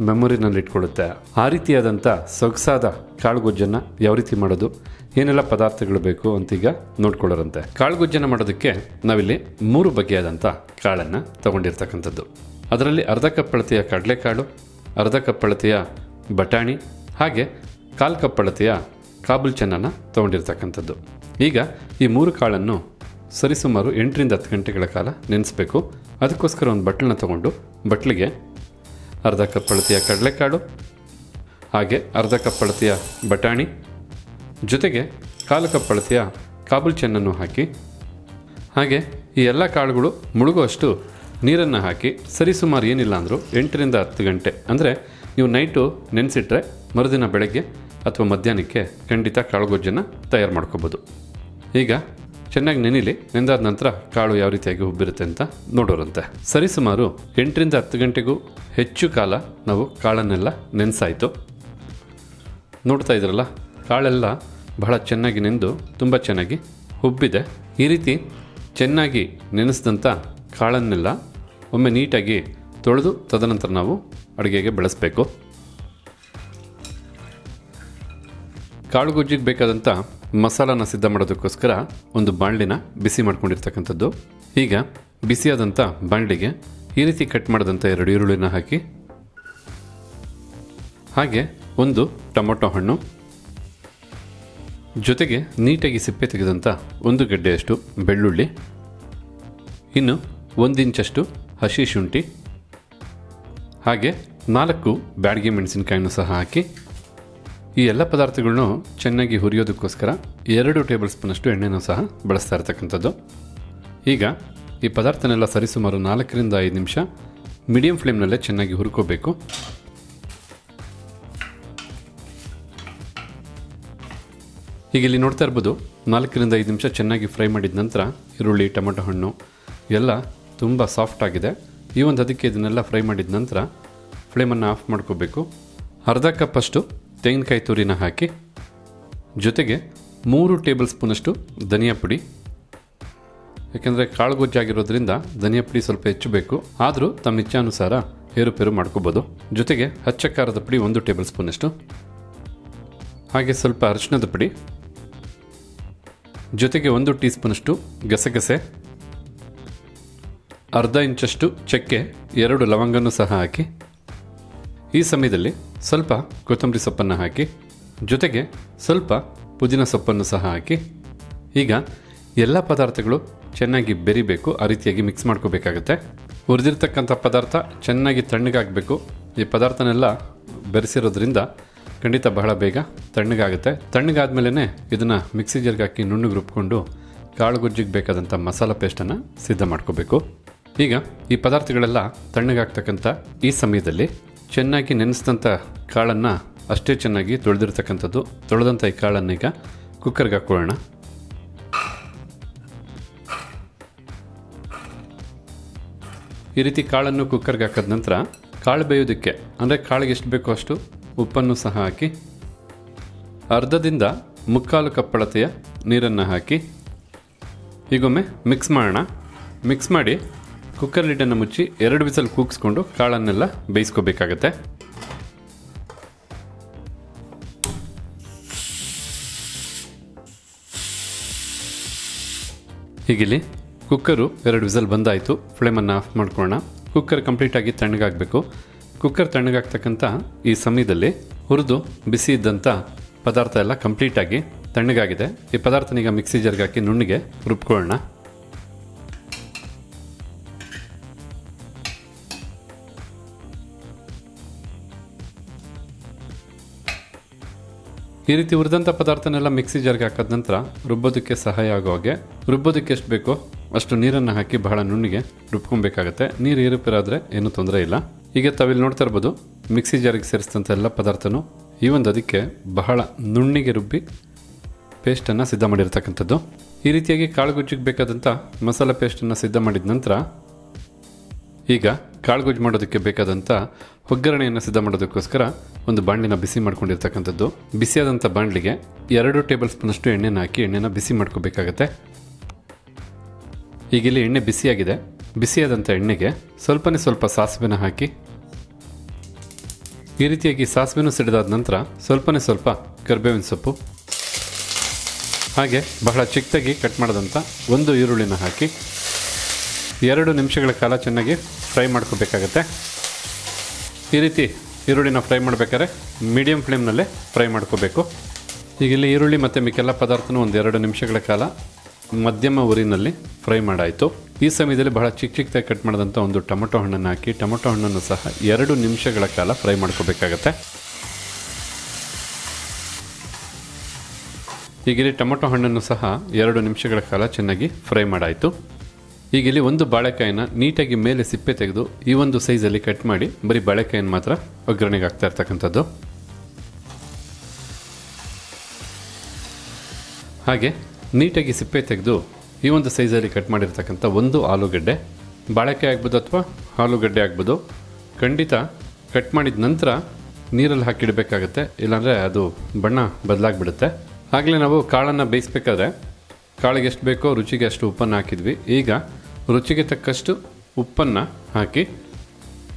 ಮೆಮೊರಿನಲ್ಲಿ ಇಟ್ಕೊಳ್ಳುತ್ತೆ. ಆ ರೀತಿಯಾದಂಥ ಸೊಗಸಾದ ಕಾಳುಗೊಜ್ಜನ್ನು ಯಾವ ರೀತಿ ಮಾಡೋದು, ಏನೆಲ್ಲ ಪದಾರ್ಥಗಳು ಬೇಕು ಅಂತೀಗ ನೋಡ್ಕೊಳ್ಳೋರಂತೆ. ಕಾಳುಗೊಜ್ಜನ್ನು ಮಾಡೋದಕ್ಕೆ ನಾವಿಲ್ಲಿ 3 ಬಗೆಯಾದಂಥ ಕಾಳನ್ನು ತಗೊಂಡಿರ್ತಕ್ಕಂಥದ್ದು. ಅದರಲ್ಲಿ ಅರ್ಧ ಕಪ್ ಅಳತೆಯ ಕಡಲೆಕಾಳು, ಅರ್ಧ ಕಪ್ ಅಳತೆಯ ಬಟಾಣಿ, ಹಾಗೆ 1/4 ಕಪ್ ಅಳತೆಯ ಕಾಬೂಲ್ ಚೆನ್ನನ್ನು ತೊಗೊಂಡಿರ್ತಕ್ಕಂಥದ್ದು. ಈಗ ಈ 3 ಕಾಳನ್ನು ಸರಿಸುಮಾರು 8 ರಿಂದ 10 ಗಂಟೆಗಳ ಕಾಲ ನೆನೆಸಬೇಕು. ಅದಕ್ಕೋಸ್ಕರ ಒಂದು ಬಟ್ಲನ್ನ ತೊಗೊಂಡು ಬಟ್ಲಿಗೆ ಅರ್ಧ ಕಪ್ ಅಳತೆಯ ಕಡಲೆಕಾಳು, ಹಾಗೆ ಅರ್ಧ ಕಪ್ ಅಳತೆಯ ಬಟಾಣಿ, ಜೊತೆಗೆ 1/4 ಕಪ್ ಅಳತೆಯ ಕಾಬೂಲ್ ಚೆನ್ನನ್ನು ಹಾಕಿ, ಹಾಗೆ ಈ ಎಲ್ಲ ಕಾಳುಗಳು ಮುಳುಗುವಷ್ಟು ನೀರನ್ನು ಹಾಕಿ ಸರಿಸುಮಾರು ಏನಿಲ್ಲ ಅಂದರೂ 8 ರಿಂದ 10 ಗಂಟೆ, ಅಂದರೆ ನೀವು ನೈಟು ನೆನೆಸಿಟ್ರೆ ಮರುದಿನ ಬೆಳಗ್ಗೆ ಅಥವಾ ಮಧ್ಯಾಹ್ನಕ್ಕೆ ಖಂಡಿತ ಕಾಳುಗೊಜ್ಜನ್ನು ತಯಾರು ಮಾಡ್ಕೋಬೋದು. ಈಗ ಚೆನ್ನಾಗಿ ನೆನೆಯಲಿ. ನೆಂದಾದ ನಂತರ ಕಾಳು ಯಾವ ರೀತಿಯಾಗಿ ಉಬ್ಬಿರುತ್ತೆ ಅಂತ ನೋಡೋರಂತೆ. ಸರಿಸುಮಾರು 8 ರಿಂದ 10 ಗಂಟೆಗೂ ಹೆಚ್ಚು ಕಾಲ ನಾವು ಕಾಳನ್ನೆಲ್ಲ ನೆನೆಸಾಯಿತು. ನೋಡ್ತಾ ಇದ್ರಲ್ಲ, ಕಾಳೆಲ್ಲ ಬಹಳ ಚೆನ್ನಾಗಿ ನೆಂದು ತುಂಬ ಚೆನ್ನಾಗಿ ಉಬ್ಬಿದೆ. ಈ ರೀತಿ ಚೆನ್ನಾಗಿ ನೆನೆಸಿದಂಥ ಕಾಳನ್ನೆಲ್ಲ ಒಮ್ಮೆ ನೀಟಾಗಿ ತೊಳೆದು ತದನಂತರ ನಾವು ಅಡುಗೆಗೆ ಬಳಸಬೇಕು. ಕಾಳುಗೊಜ್ಜಿಗೆ ಬೇಕಾದಂಥ ಮಸಾಲಾನ ಸಿದ್ಧ ಮಾಡೋದಕ್ಕೋಸ್ಕರ ಒಂದು ಬಾಣಲಿನ ಬಿಸಿ ಮಾಡ್ಕೊಂಡಿರ್ತಕ್ಕಂಥದ್ದು. ಈಗ ಬಿಸಿಯಾದಂಥ ಬಾಣಲಿಗೆ ಈ ರೀತಿ ಕಟ್ ಮಾಡಿದಂಥ 2 ಈರುಳ್ಳಿನ ಹಾಕಿ, ಹಾಗೆ ಒಂದು ಟೊಮೊಟೊ ಹಣ್ಣು, ಜೊತೆಗೆ ನೀಟಾಗಿ ಸಿಪ್ಪೆ ತೆಗೆದಂಥ 1 ಗಡ್ಡೆಯಷ್ಟು ಬೆಳ್ಳುಳ್ಳಿ, ಇನ್ನು 1 ಇಂಚಷ್ಟು ಹಸಿ ಶುಂಠಿ, ಹಾಗೆ 4 ಬ್ಯಾಡಗಿ ಮೆಣಸಿನಕಾಯಿನೂ ಸಹ ಹಾಕಿ ಈ ಎಲ್ಲ ಪದಾರ್ಥಗಳನ್ನು ಚೆನ್ನಾಗಿ ಹುರಿಯೋದಕ್ಕೋಸ್ಕರ 2 ಟೇಬಲ್ ಸ್ಪೂನಷ್ಟು ಎಣ್ಣೆನೂ ಸಹ ಬಳಸ್ತಾ ಇರ್ತಕ್ಕಂಥದ್ದು. ಈಗ ಈ ಪದಾರ್ಥನೆಲ್ಲ ಸರಿಸುಮಾರು 4 ರಿಂದ 5 ನಿಮಿಷ ಮೀಡಿಯಂ ಫ್ಲೇಮ್ನಲ್ಲೇ ಚೆನ್ನಾಗಿ ಹುರ್ಕೋಬೇಕು. ಈಗ ಇಲ್ಲಿ ನೋಡ್ತಾ ಇರ್ಬೋದು 4 ರಿಂದ 5 ನಿಮಿಷ ಚೆನ್ನಾಗಿ ಫ್ರೈ ಮಾಡಿದ ನಂತರ ಈರುಳ್ಳಿ, ಟೊಮೆಟೊ ಹಣ್ಣು ಎಲ್ಲ ತುಂಬ ಸಾಫ್ಟ್ ಆಗಿದೆ. ಈ ಒಂದು ಅದಕ್ಕೆ ಇದನ್ನೆಲ್ಲ ಫ್ರೈ ಮಾಡಿದ ನಂತರ ಫ್ಲೇಮನ್ನು ಆಫ್ ಮಾಡ್ಕೋಬೇಕು. ಅರ್ಧ ಕಪ್ ಅಷ್ಟು ತೆಂಗಿನಕಾಯಿ ತುರಿನ ಹಾಕಿ ಜೊತೆಗೆ 3 ಟೇಬಲ್ ಸ್ಪೂನಷ್ಟು ಧನಿಯಾ ಪುಡಿ, ಯಾಕೆಂದರೆ ಕಾಳುಗೊಜ್ಜಾಗಿರೋದ್ರಿಂದ ಧನಿಯಾ ಪುಡಿ ಸ್ವಲ್ಪ ಹೆಚ್ಚು ಬೇಕು, ಆದರೂ ತಮ್ಮ ಇಚ್ಛಾನುಸಾರ ಏರುಪೇರು ಮಾಡ್ಕೋಬೋದು. ಜೊತೆಗೆ ಹಚ್ಚ ಖಾರದ ಪುಡಿ 1 ಟೇಬಲ್ ಸ್ಪೂನಷ್ಟು, ಹಾಗೆ ಸ್ವಲ್ಪ ಅರಿಶಿಣದ ಪುಡಿ, ಜೊತೆಗೆ 1 ಟೀ ಸ್ಪೂನಷ್ಟು ಗಸಗಸೆ, ಅರ್ಧ ಇಂಚಷ್ಟು ಚಕ್ಕೆ, 2 ಲವಂಗನೂ ಸಹ ಹಾಕಿ ಈ ಸಮಯದಲ್ಲಿ ಸ್ವಲ್ಪ ಕೊತ್ತಂಬರಿ ಸೊಪ್ಪನ್ನು ಹಾಕಿ ಜೊತೆಗೆ ಸ್ವಲ್ಪ ಪುದೀನ ಸೊಪ್ಪನ್ನು ಸಹ ಹಾಕಿ ಈಗ ಎಲ್ಲ ಪದಾರ್ಥಗಳು ಚೆನ್ನಾಗಿ ಬೆರಿಬೇಕು. ಆ ರೀತಿಯಾಗಿ ಮಿಕ್ಸ್ ಮಾಡ್ಕೋಬೇಕಾಗತ್ತೆ. ಹುರಿದಿರ್ತಕ್ಕಂಥ ಪದಾರ್ಥ ಚೆನ್ನಾಗಿ ತಣ್ಣಗಾಗಬೇಕು. ಈ ಪದಾರ್ಥನೆಲ್ಲ ಬೆರೆಸಿರೋದ್ರಿಂದ ಖಂಡಿತ ಬಹಳ ಬೇಗ ತಣ್ಣಗಾಗುತ್ತೆ. ತಣ್ಣಗಾದ್ಮೇಲೆ ಇದನ್ನು ಮಿಕ್ಸಿ ಜಾರ್ಗೆ ಹಾಕಿ ನುಣ್ಣಗೆ ರುಬ್ಕೊಂಡು ಕಾಳುಗೊಜ್ಜಿಗೆ ಬೇಕಾದಂಥ ಮಸಾಲ ಪೇಸ್ಟನ್ನು ಸಿದ್ಧ ಮಾಡ್ಕೋಬೇಕು. ಈಗ ಈ ಪದಾರ್ಥಗಳೆಲ್ಲ ತಣ್ಣಗಾಗ್ತಕ್ಕಂಥ ಈ ಸಮಯದಲ್ಲಿ ಚೆನ್ನಾಗಿ ನೆನೆಸಿದಂಥ ಕಾಳನ್ನು ಅಷ್ಟೇ ಚೆನ್ನಾಗಿ ತೊಳೆದಿರ್ತಕ್ಕಂಥದ್ದು ತೊಳೆದಂಥ ಈ ಕಾಳನ್ನು ಈಗ ಕುಕ್ಕರ್ಗೆ ಹಾಕ್ಕೊಳ್ಳೋಣ. ಈ ರೀತಿ ಕಾಳನ್ನು ಕುಕ್ಕರ್ಗೆ ಹಾಕಿದ ನಂತರ ಕಾಳು ಬೇಯೋದಕ್ಕೆ ಅಂದರೆ ಕಾಳಿಗೆ ಎಷ್ಟು ಬೇಕೋ ಅಷ್ಟು ಉಪ್ಪನ್ನು ಸಹ ಹಾಕಿ ಅರ್ಧದಿಂದ 3/4 ಕಪ್ ಅಳತೆಯ ನೀರನ್ನು ಹಾಕಿ ಈಗೊಮ್ಮೆ ಮಿಕ್ಸ್ ಮಾಡೋಣ. ಮಿಕ್ಸ್ ಮಾಡಿ ಕುಕ್ಕರ್ ಲಿಡ್ಡನ್ನು ಮುಚ್ಚಿ 2 ವಿಸಲ್ ಕೂಗಿಸ್ಕೊಂಡು ಕಾಳನ್ನೆಲ್ಲ ಬೇಯಿಸ್ಕೋಬೇಕಾಗತ್ತೆ. ಹೀಗಿಲ್ಲಿ ಕುಕ್ಕರು 2 ವಿಸಲ್ ಬಂದಾಯಿತು. ಫ್ಲೇಮನ್ನು ಆಫ್ ಮಾಡ್ಕೊಳ್ಳೋಣ. ಕುಕ್ಕರ್ ಕಂಪ್ಲೀಟಾಗಿ ತಣ್ಣಗಾಗಬೇಕು. ಕುಕ್ಕರ್ ತಣ್ಣಗಾಗ್ತಕ್ಕಂಥ ಈ ಸಮಯದಲ್ಲಿ ಹುರಿದು ಬಿಸಿ ಇದ್ದಂಥ ಪದಾರ್ಥ ಎಲ್ಲ ಕಂಪ್ಲೀಟಾಗಿ ತಣ್ಣಗಾಗಿದೆ. ಈ ಪದಾರ್ಥನೀಗ ಮಿಕ್ಸಿ ಜಾರ್ಗೆ ಹಾಕಿ ನುಣ್ಣಗೆ ರುಬ್ಕೊಳ್ಳೋಣ. ಈ ರೀತಿ ಹುರಿದಂಥ ಪದಾರ್ಥನೆಲ್ಲ ಮಿಕ್ಸಿ ಜಾರ್ಗೆ ಹಾಕಿದ ನಂತರ ರುಬ್ಬೋದಕ್ಕೆ ಸಹಾಯ ಆಗೋ ಹಾಗೆ ರುಬ್ಬೋದಕ್ಕೆ ಎಷ್ಟು ಬೇಕೋ ಅಷ್ಟು ನೀರನ್ನು ಹಾಕಿ ಬಹಳ ನುಣ್ಣಿಗೆ ರುಬ್ಕೊಬೇಕಾಗತ್ತೆ. ನೀರು ಏರುಪೇರಾದರೆ ಏನೂ ತೊಂದರೆ ಇಲ್ಲ. ಈಗ ತಾವಿಲ್ಲಿ ನೋಡ್ತಾ ಇರ್ಬೋದು ಮಿಕ್ಸಿ ಜಾರಿಗೆ ಸೇರಿಸಿದಂಥ ಎಲ್ಲ ಪದಾರ್ಥನೂ ಈ ಒಂದು ಅದಕ್ಕೆ ಬಹಳ ನುಣ್ಣಿಗೆ ರುಬ್ಬಿ ಪೇಸ್ಟನ್ನು ಸಿದ್ಧ ಮಾಡಿರ್ತಕ್ಕಂಥದ್ದು. ಈ ರೀತಿಯಾಗಿ ಕಾಳುಗೊಜ್ಜಿಗೆ ಬೇಕಾದಂಥ ಮಸಾಲ ಪೇಸ್ಟನ್ನು ಸಿದ್ಧ ಮಾಡಿದ ನಂತರ ಈಗ ಕಾಳುಗೊಜ್ಜು ಮಾಡೋದಕ್ಕೆ ಬೇಕಾದಂಥ ಒಗ್ಗರಣೆಯನ್ನು ಸಿದ್ಧ ಮಾಡೋದಕ್ಕೋಸ್ಕರ ಒಂದು ಬಾಣಲಿನ ಬಿಸಿ ಮಾಡ್ಕೊಂಡಿರ್ತಕ್ಕಂಥದ್ದು. ಬಿಸಿಯಾದಂಥ ಬಾಣಲಿಗೆ 2 ಟೇಬಲ್ ಸ್ಪೂನಷ್ಟು ಎಣ್ಣೆನ ಹಾಕಿ ಎಣ್ಣೆನ ಬಿಸಿ ಮಾಡ್ಕೋಬೇಕಾಗತ್ತೆ. ಈಗಿಲ್ಲಿ ಎಣ್ಣೆ ಬಿಸಿಯಾಗಿದೆ. ಬಿಸಿಯಾದಂಥ ಎಣ್ಣೆಗೆ ಸ್ವಲ್ಪ ಸಾಸಿವೆನ ಹಾಕಿ ಈ ರೀತಿಯಾಗಿ ಸಾಸಿವೆನೂ ಸಿಡಿದಾದ ನಂತರ ಸ್ವಲ್ಪ ಕರಿಬೇವಿನ ಸೊಪ್ಪು ಹಾಗೆ ಬಹಳ ಚಿಕ್ಕದಾಗಿ ಕಟ್ ಮಾಡಿದಂಥ 1 ಈರುಳ್ಳಿನ ಹಾಕಿ 2 ನಿಮಿಷಗಳ ಕಾಲ ಚೆನ್ನಾಗಿ ಫ್ರೈ ಮಾಡ್ಕೋಬೇಕಾಗತ್ತೆ. ಈ ರೀತಿ ಈರುಳ್ಳಿನ ಫ್ರೈ ಮಾಡಬೇಕಾದ್ರೆ ಮೀಡಿಯಂ ಫ್ಲೇಮ್ನಲ್ಲೇ ಫ್ರೈ ಮಾಡ್ಕೋಬೇಕು. ಈಗ ಇಲ್ಲಿ ಈರುಳ್ಳಿ ಮತ್ತು ಮಿಕ್ಕೆಲ್ಲ ಪದಾರ್ಥನೂ 1-2 ನಿಮಿಷಗಳ ಕಾಲ ಮಧ್ಯಮ ಉರಿನಲ್ಲಿ ಫ್ರೈ ಮಾಡಾಯಿತು. ಈ ಸಮಯದಲ್ಲಿ ಬಹಳ ಚಿಕ್ಕದಾಗಿ ಕಟ್ ಮಾಡಿದಂಥ 1 ಟೊಮೆಟೊ ಹಣ್ಣನ್ನು ಹಾಕಿ ಟೊಮೆಟೊ ಹಣ್ಣನ್ನು ಸಹ 2 ನಿಮಿಷಗಳ ಕಾಲ ಫ್ರೈ ಮಾಡ್ಕೋಬೇಕಾಗತ್ತೆ. ಈಗ ಇಲ್ಲಿ ಟೊಮೆಟೊ ಹಣ್ಣನ್ನು ಸಹ 2 ನಿಮಿಷಗಳ ಕಾಲ ಚೆನ್ನಾಗಿ ಫ್ರೈ ಮಾಡಾಯಿತು. ಈಗ ಇಲ್ಲಿ 1 ಬಾಳೆಕಾಯಿನ ನೀಟಾಗಿ ಮೇಲೆ ಸಿಪ್ಪೆ ತೆಗೆದು ಈ ಒಂದು ಸೈಜಲ್ಲಿ ಕಟ್ ಮಾಡಿ ಬರೀ ಬಾಳೆಕಾಯಿನ ಮಾತ್ರ ಒಗ್ಗರಣೆಗೆ ಹಾಕ್ತಾ ಇರ್ತಕ್ಕಂಥದ್ದು. ಹಾಗೆ ನೀಟಾಗಿ ಸಿಪ್ಪೆ ತೆಗೆದು ಈ ಒಂದು ಸೈಜಲ್ಲಿ ಕಟ್ ಮಾಡಿರ್ತಕ್ಕಂಥ 1 ಆಲೂಗಡ್ಡೆ, ಬಾಳೆಕಾಯಿ ಆಗ್ಬೋದು ಅಥವಾ ಆಲೂಗಡ್ಡೆ ಆಗ್ಬೋದು, ಖಂಡಿತ ಕಟ್ ಮಾಡಿದ ನಂತರ ನೀರಲ್ಲಿ ಹಾಕಿಡಬೇಕಾಗತ್ತೆ, ಇಲ್ಲಾಂದರೆ ಅದು ಬಣ್ಣ ಬದಲಾಗ್ಬಿಡುತ್ತೆ. ಆಗಲೇ ನಾವು ಕಾಳನ್ನು ಬೇಯಿಸ್ಬೇಕಾದ್ರೆ ಕಾಳಿಗೆ ಎಷ್ಟು ಬೇಕೋ ರುಚಿಗೆ ಅಷ್ಟು ಉಪ್ಪನ್ನು ಹಾಕಿದ್ವಿ. ಈಗ ರುಚಿಗೆ ತಕ್ಕಷ್ಟು ಉಪ್ಪನ್ನು ಹಾಕಿ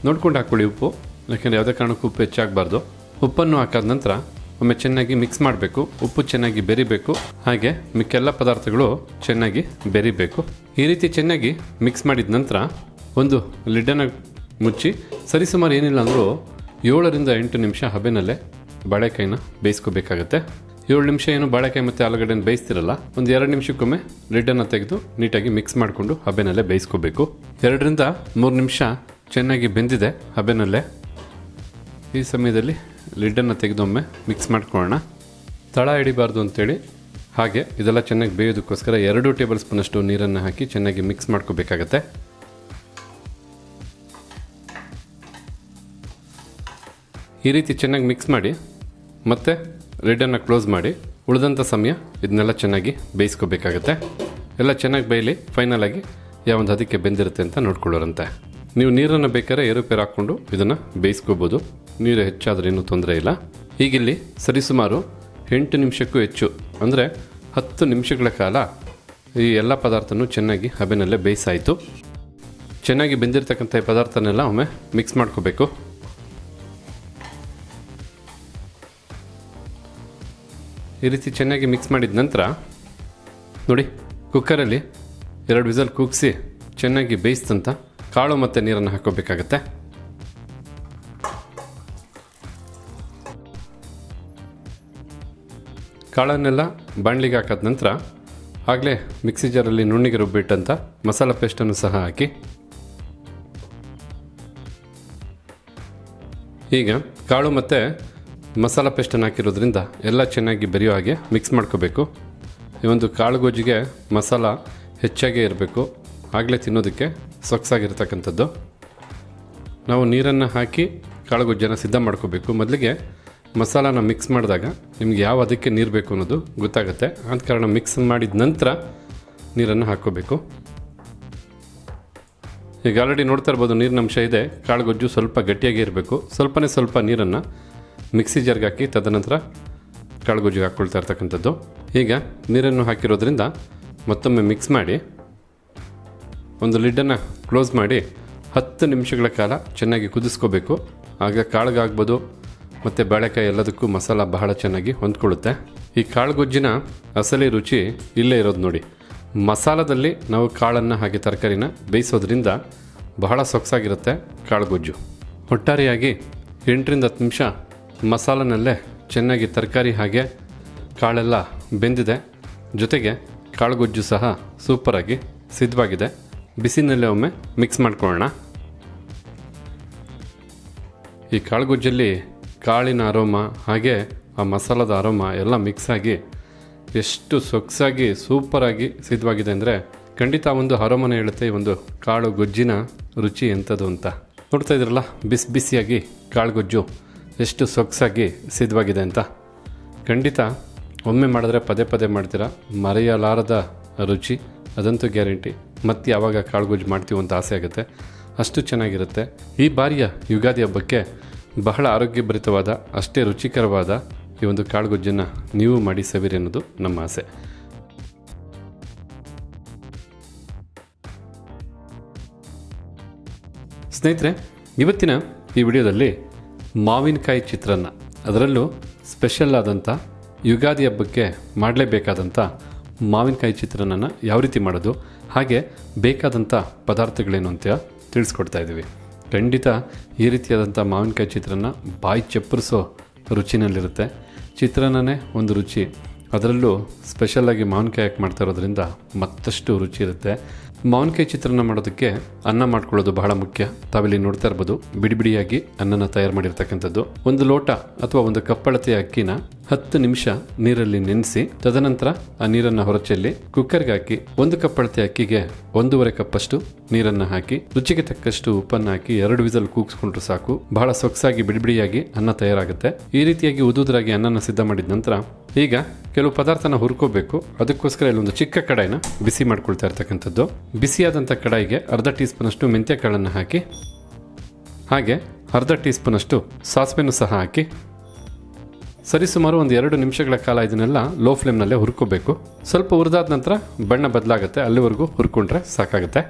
ನೋಡ್ಕೊಂಡು ಹಾಕ್ಕೊಳ್ಳಿ ಉಪ್ಪು, ಯಾಕೆಂದರೆ ಯಾವುದೇ ಕಾರಣಕ್ಕೂ ಉಪ್ಪು ಹೆಚ್ಚಾಗಬಾರ್ದು. ಉಪ್ಪನ್ನು ಹಾಕಾದ ನಂತರ ಒಮ್ಮೆ ಚೆನ್ನಾಗಿ ಮಿಕ್ಸ್ ಮಾಡಬೇಕು. ಉಪ್ಪು ಚೆನ್ನಾಗಿ ಬೆರಿಬೇಕು, ಹಾಗೆ ಮಿಕ್ಕೆಲ್ಲ ಪದಾರ್ಥಗಳು ಚೆನ್ನಾಗಿ ಬೆರಿಬೇಕು. ಈ ರೀತಿ ಚೆನ್ನಾಗಿ ಮಿಕ್ಸ್ ಮಾಡಿದ ನಂತರ ಒಂದು ಲಿಡ್ಡನ್ನು ಮುಚ್ಚಿ ಸರಿಸುಮಾರು ಏನಿಲ್ಲ ಅಂದರೂ 7ರಿಂದ 8 ನಿಮಿಷ ಹಬೆನಲ್ಲೇ ಬಾಳೆಕಾಯಿನ ಬೇಯಿಸ್ಕೋಬೇಕಾಗತ್ತೆ. 7 ನಿಮಿಷ ಏನು ಬಾಳೆಕಾಯಿ ಮತ್ತು ಆಲೂಗಡ್ಡೆನ ಬೇಯಿಸ್ತಿರಲ್ಲ, ಒಂದು 2 ನಿಮಿಷಕ್ಕೊಮ್ಮೆ ಲಿಡ್ಡನ್ನು ತೆಗೆದು ನೀಟಾಗಿ ಮಿಕ್ಸ್ ಮಾಡಿಕೊಂಡು ಹಬೆನಲ್ಲೇ ಬೇಯಿಸ್ಕೋಬೇಕು. 2ರಿಂದ 3 ನಿಮಿಷ ಚೆನ್ನಾಗಿ ಬೆಂದಿದೆ ಹಬೆನಲ್ಲೇ. ಈ ಸಮಯದಲ್ಲಿ ಲಿಡ್ಡನ್ನು ತೆಗೆದೊಮ್ಮೆ ಮಿಕ್ಸ್ ಮಾಡ್ಕೊಳ್ಳೋಣ. ತಳ ಹಿಡಿಬಾರ್ದು ಅಂತೇಳಿ ಹಾಗೆ ಇದೆಲ್ಲ ಚೆನ್ನಾಗಿ ಬೇಯೋದಕ್ಕೋಸ್ಕರ 2 ಟೇಬಲ್ ಸ್ಪೂನಷ್ಟು ನೀರನ್ನು ಹಾಕಿ ಚೆನ್ನಾಗಿ ಮಿಕ್ಸ್ ಮಾಡ್ಕೋಬೇಕಾಗತ್ತೆ. ಈ ರೀತಿ ಚೆನ್ನಾಗಿ ಮಿಕ್ಸ್ ಮಾಡಿ ಮತ್ತೆ ಲಿಡ್ಡನ್ನು ಕ್ಲೋಸ್ ಮಾಡಿ ಉಳಿದಂಥ ಸಮಯ ಇದನ್ನೆಲ್ಲ ಚೆನ್ನಾಗಿ ಬೇಯಿಸ್ಕೋಬೇಕಾಗತ್ತೆ. ಎಲ್ಲ ಚೆನ್ನಾಗಿ ಬೇಯಲಿ, ಫೈನಲ್ ಆಗಿ ಯಾವೊಂದು ಹದಕ್ಕೆ ಬೆಂದಿರುತ್ತೆ ಅಂತ ನೋಡ್ಕೊಳ್ಳೋರಂತೆ. ನೀವು ನೀರನ್ನು ಬೇಕಾದ್ರೆ ಏರುಪೇರು ಹಾಕ್ಕೊಂಡು ಇದನ್ನು ಬೇಯಿಸ್ಕೋಬೋದು. ನೀರು ಹೆಚ್ಚಾದ್ರೆ ಏನೂ ತೊಂದರೆ ಇಲ್ಲ. ಈಗಿಲ್ಲಿ ಸರಿಸುಮಾರು 8 ನಿಮಿಷಕ್ಕೂ ಹೆಚ್ಚು ಅಂದರೆ 10 ನಿಮಿಷಗಳ ಕಾಲ ಈ ಎಲ್ಲ ಪದಾರ್ಥನೂ ಚೆನ್ನಾಗಿ ಹಬೆನಲ್ಲೇ ಬೇಯಿಸಾಯಿತು. ಚೆನ್ನಾಗಿ ಬೆಂದಿರ್ತಕ್ಕಂಥ ಈ ಪದಾರ್ಥನೆಲ್ಲ ಒಮ್ಮೆ ಮಿಕ್ಸ್ ಮಾಡ್ಕೋಬೇಕು. ಈ ರೀತಿ ಚೆನ್ನಾಗಿ ಮಿಕ್ಸ್ ಮಾಡಿದ ನಂತರ ನೋಡಿ, ಕುಕ್ಕರಲ್ಲಿ 2 ವಿಸಲ್ ಕೂಗಿಸಿ ಚೆನ್ನಾಗಿ ಬೇಯಿಸಿದಂಥ ಕಾಳು ಮತ್ತು ನೀರನ್ನು ಹಾಕೋಬೇಕಾಗತ್ತೆ. ಕಾಳನ್ನೆಲ್ಲ ಬಾಣಲಿಗೆ ಹಾಕಿದ ನಂತರ ಆಗಲೇ ಮಿಕ್ಸಿ ಜಾರಲ್ಲಿ ನುಣ್ಣಿಗೆ ರುಬ್ಬಿಟ್ಟಂಥ ಮಸಾಲ ಪೇಸ್ಟನ್ನು ಸಹ ಹಾಕಿ ಈಗ ಕಾಳು ಮತ್ತು ಮಸಾಲ ಪೇಸ್ಟನ್ನು ಹಾಕಿರೋದ್ರಿಂದ ಎಲ್ಲ ಚೆನ್ನಾಗಿ ಬೆರೆಯೋ ಹಾಗೆ ಮಿಕ್ಸ್ ಮಾಡ್ಕೋಬೇಕು. ಈ ಒಂದು ಕಾಳು ಗೊಜ್ಜಿಗೆ ಮಸಾಲ ಹೆಚ್ಚಾಗೇ ಇರಬೇಕು, ಆಗಲೇ ತಿನ್ನೋದಕ್ಕೆ ಸೊಗಸಾಗಿರ್ತಕ್ಕಂಥದ್ದು. ನಾವು ನೀರನ್ನು ಹಾಕಿ ಕಾಳು ಗೊಜ್ಜನ್ನು ಸಿದ್ಧ ಮಾಡ್ಕೋಬೇಕು. ಮೊದಲಿಗೆ ಮಸಾಲಾನ ಮಿಕ್ಸ್ ಮಾಡಿದಾಗ ನಿಮ್ಗೆ ಯಾವ ಅದಕ್ಕೆ ನೀರು ಬೇಕು ಅನ್ನೋದು ಗೊತ್ತಾಗುತ್ತೆ. ಆದ ಕಾರಣ ಮಿಕ್ಸ್ ಮಾಡಿದ ನಂತರ ನೀರನ್ನು ಹಾಕ್ಕೋಬೇಕು. ಈಗ ಆಲ್ರೆಡಿ ನೋಡ್ತಾ ಇರ್ಬೋದು ನೀರಿನ ಅಂಶ ಇದೆ. ಕಾಳು ಗೊಜ್ಜು ಸ್ವಲ್ಪ ಗಟ್ಟಿಯಾಗಿ ಇರಬೇಕು. ಸ್ವಲ್ಪ ನೀರನ್ನು ಮಿಕ್ಸಿ ಜಾರ್ಗೆ ಹಾಕಿ ತದನಂತರ ಕಾಳು ಗೊಜ್ಜಿಗೆ ಹಾಕ್ಕೊಳ್ತಾ ಇರ್ತಕ್ಕಂಥದ್ದು. ಈಗ ನೀರನ್ನು ಹಾಕಿರೋದ್ರಿಂದ ಮತ್ತೊಮ್ಮೆ ಮಿಕ್ಸ್ ಮಾಡಿ ಒಂದು ಲಿಡ್ಡನ್ನು ಕ್ಲೋಸ್ ಮಾಡಿ 10 ನಿಮಿಷಗಳ ಕಾಲ ಚೆನ್ನಾಗಿ ಕುದಿಸ್ಕೋಬೇಕು. ಆಗ ಕಾಳಿಗಾಗ್ಬೋದು ಮತ್ತು ಬಾಳೆಕಾಯಿ ಎಲ್ಲದಕ್ಕೂ ಮಸಾಲ ಬಹಳ ಚೆನ್ನಾಗಿ ಹೊಂದ್ಕೊಳ್ಳುತ್ತೆ. ಈ ಕಾಳು ಗೊಜ್ಜಿನ ಅಸಲಿ ರುಚಿ ಇಲ್ಲೇ ಇರೋದು ನೋಡಿ. ಮಸಾಲದಲ್ಲಿ ನಾವು ಕಾಳನ್ನು ಹಾಗೆ ತರಕಾರಿನ ಬೇಯಿಸೋದ್ರಿಂದ ಬಹಳ ಸೊಗಸಾಗಿರುತ್ತೆ ಕಾಳು ಗೊಜ್ಜು. ಒಟ್ಟಾರೆಯಾಗಿ 8ರಿಂದ 10 ನಿಮಿಷ ಮಸಾಲನಲ್ಲೇ ಚೆನ್ನಾಗಿ ತರಕಾರಿ ಹಾಗೆ ಕಾಳೆಲ್ಲ ಬೆಂದಿದೆ. ಜೊತೆಗೆ ಕಾಳು ಗೊಜ್ಜು ಸಹ ಸೂಪರಾಗಿ ಸಿದ್ಧವಾಗಿದೆ. ಬಿಸಿನಲ್ಲೇ ಒಮ್ಮೆ ಮಿಕ್ಸ್ ಮಾಡ್ಕೊಳ್ಳೋಣ. ಈ ಕಾಳು ಗೊಜ್ಜಲ್ಲಿ ಕಾಳಿನ ಅರೋಮ ಹಾಗೆ ಆ ಮಸಾಲದ ಅರೋಮ ಎಲ್ಲ ಮಿಕ್ಸ್ ಆಗಿ ಎಷ್ಟು ಸೊಗಸಾಗಿ ಸೂಪರಾಗಿ ಸಿದ್ಧವಾಗಿದೆ ಅಂದರೆ ಖಂಡಿತ ಒಂದು ಅರೋಮನೆ ಹೇಳುತ್ತೆ ಈ ಒಂದು ಕಾಳು ಗೊಜ್ಜಿನ ರುಚಿ ಎಂಥದ್ದು ಅಂತ. ನೋಡ್ತಾ ಇದ್ರಲ್ಲ ಬಿಸಿಯಾಗಿ ಕಾಳು ಗೊಜ್ಜು ಎಷ್ಟು ಸೊಗಸಾಗಿ ಸಿದ್ಧವಾಗಿದೆ ಅಂತ. ಖಂಡಿತ ಒಮ್ಮೆ ಮಾಡಿದ್ರೆ ಪದೇ ಮಾಡ್ತೀರಾ, ಮರೆಯಲಾರದ ರುಚಿ ಅದಂತೂ ಗ್ಯಾರಂಟಿ. ಮತ್ತೆ ಯಾವಾಗ ಕಾಳು ಗೊಜ್ಜು ಮಾಡ್ತೀವಿ ಅಂತ ಆಸೆ ಆಗುತ್ತೆ, ಅಷ್ಟು ಚೆನ್ನಾಗಿರುತ್ತೆ. ಈ ಬಾರಿಯ ಯುಗಾದಿ ಹಬ್ಬಕ್ಕೆ ಬಹಳ ಆರೋಗ್ಯಭರಿತವಾದ ಅಷ್ಟೇ ರುಚಿಕರವಾದ ಈ ಒಂದು ಕಾಳು ಗೊಜ್ಜನ್ನು ನೀವು ಮಾಡಿ ಸವಿರಿ ಅನ್ನೋದು ನಮ್ಮ ಆಸೆ. ಸ್ನೇಹಿತರೆ, ಇವತ್ತಿನ ಈ ವಿಡಿಯೋದಲ್ಲಿ ಮಾವಿನಕಾಯಿ ಚಿತ್ರಾನ್ನ, ಅದರಲ್ಲೂ ಸ್ಪೆಷಲ್ ಆದಂಥ ಯುಗಾದಿ ಹಬ್ಬಕ್ಕೆ ಮಾಡಲೇಬೇಕಾದಂಥ ಮಾವಿನಕಾಯಿ ಚಿತ್ರಾನ್ನ ಯಾವ ರೀತಿ ಮಾಡೋದು, ಹಾಗೆ ಬೇಕಾದಂಥ ಪದಾರ್ಥಗಳೇನು ಅಂತ ತಿಳಿಸ್ಕೊಡ್ತಾ ಇದ್ದೀವಿ. ಖಂಡಿತ ಈ ರೀತಿಯಾದಂಥ ಮಾವಿನಕಾಯಿ ಚಿತ್ರಾನ್ನ ಬಾಯಿ ಚಪ್ಪರಿಸೋ ರುಚಿನಲ್ಲಿರುತ್ತೆ. ಚಿತ್ರಾನ್ನನೇ ಒಂದು ರುಚಿ, ಅದರಲ್ಲೂ ಸ್ಪೆಷಲಾಗಿ ಮಾವಿನಕಾಯಿ ಹಾಕಿ ಮಾಡ್ತಾ ಇರೋದ್ರಿಂದ ಮತ್ತಷ್ಟು ರುಚಿ ಇರುತ್ತೆ. ಮಾವಿನಕಾಯಿ ಚಿತ್ರಾನ್ನ ಮಾಡೋದಕ್ಕೆ ಅನ್ನ ಮಾಡ್ಕೊಳ್ಳೋದು ಬಹಳ ಮುಖ್ಯ. ತಾವಿಲ್ಲಿ ನೋಡ್ತಾ ಇರ್ಬೋದು ಬಿಡಿಯಾಗಿ ಅನ್ನನ ತಯಾರು ಮಾಡಿರ್ತಕ್ಕಂಥದ್ದು. ಒಂದು ಲೋಟ ಅಥವಾ ಒಂದು ಕಪ್ಪಳತೆಯ ಅಕ್ಕಿನ 10 ನಿಮಿಷ ನೀರಲ್ಲಿ ನೆನೆಸಿ ತದನಂತರ ಆ ನೀರನ್ನು ಹೊರಚೆಲ್ಲಿ ಕುಕ್ಕರ್ಗೆ ಹಾಕಿ 1 ಕಪ್ಪಳತೆ ಅಕ್ಕಿಗೆ 1.5 ಕಪ್ಪಷ್ಟು ನೀರನ್ನು ಹಾಕಿ ರುಚಿಗೆ ತಕ್ಕಷ್ಟು ಉಪ್ಪನ್ನು ಹಾಕಿ 2 ವಿಸಲ್ ಕೂಗಿಸ್ಕೊಂಡ್ರು ಸಾಕು. ಬಹಳ ಸೊಗಸಾಗಿ ಬಿಡಿಯಾಗಿ ಅನ್ನ ತಯಾರಾಗುತ್ತೆ. ಈ ರೀತಿಯಾಗಿ ಉದುರಾಗಿ ಅನ್ನನ ಸಿದ್ಧ ಮಾಡಿದ ನಂತರ ಈಗ ಕೆಲವು ಪದಾರ್ಥನ ಹುರ್ಕೋಬೇಕು. ಅದಕ್ಕೋಸ್ಕರ ಇಲ್ಲೊಂದು ಚಿಕ್ಕ ಕಡಾಯಿನ ಬಿಸಿ ಮಾಡ್ಕೊಳ್ತಾ ಇರ್ತಕ್ಕಂಥದ್ದು. ಬಿಸಿಯಾದಂಥ ಕಡಾಯಿಗೆ 1/2 ಟೀ ಸ್ಪೂನಷ್ಟು ಮೆಂತ್ಯ ಕಾಳನ್ನು ಹಾಕಿ ಹಾಗೆ 1/2 ಟೀ ಸ್ಪೂನಷ್ಟು ಸಾಸಿವೆನೂ ಸಹ ಹಾಕಿ ಸರಿಸುಮಾರು ಒಂದು 2 ನಿಮಿಷಗಳ ಕಾಲ ಇದನ್ನೆಲ್ಲ ಲೋ ಫ್ಲೇಮ್ನಲ್ಲೇ ಹುರ್ಕೋಬೇಕು. ಸ್ವಲ್ಪ ಹುರಿದಾದ ನಂತರ ಬಣ್ಣ ಬದಲಾಗುತ್ತೆ, ಅಲ್ಲಿವರೆಗೂ ಹುರ್ಕೊಂಡ್ರೆ ಸಾಕಾಗುತ್ತೆ.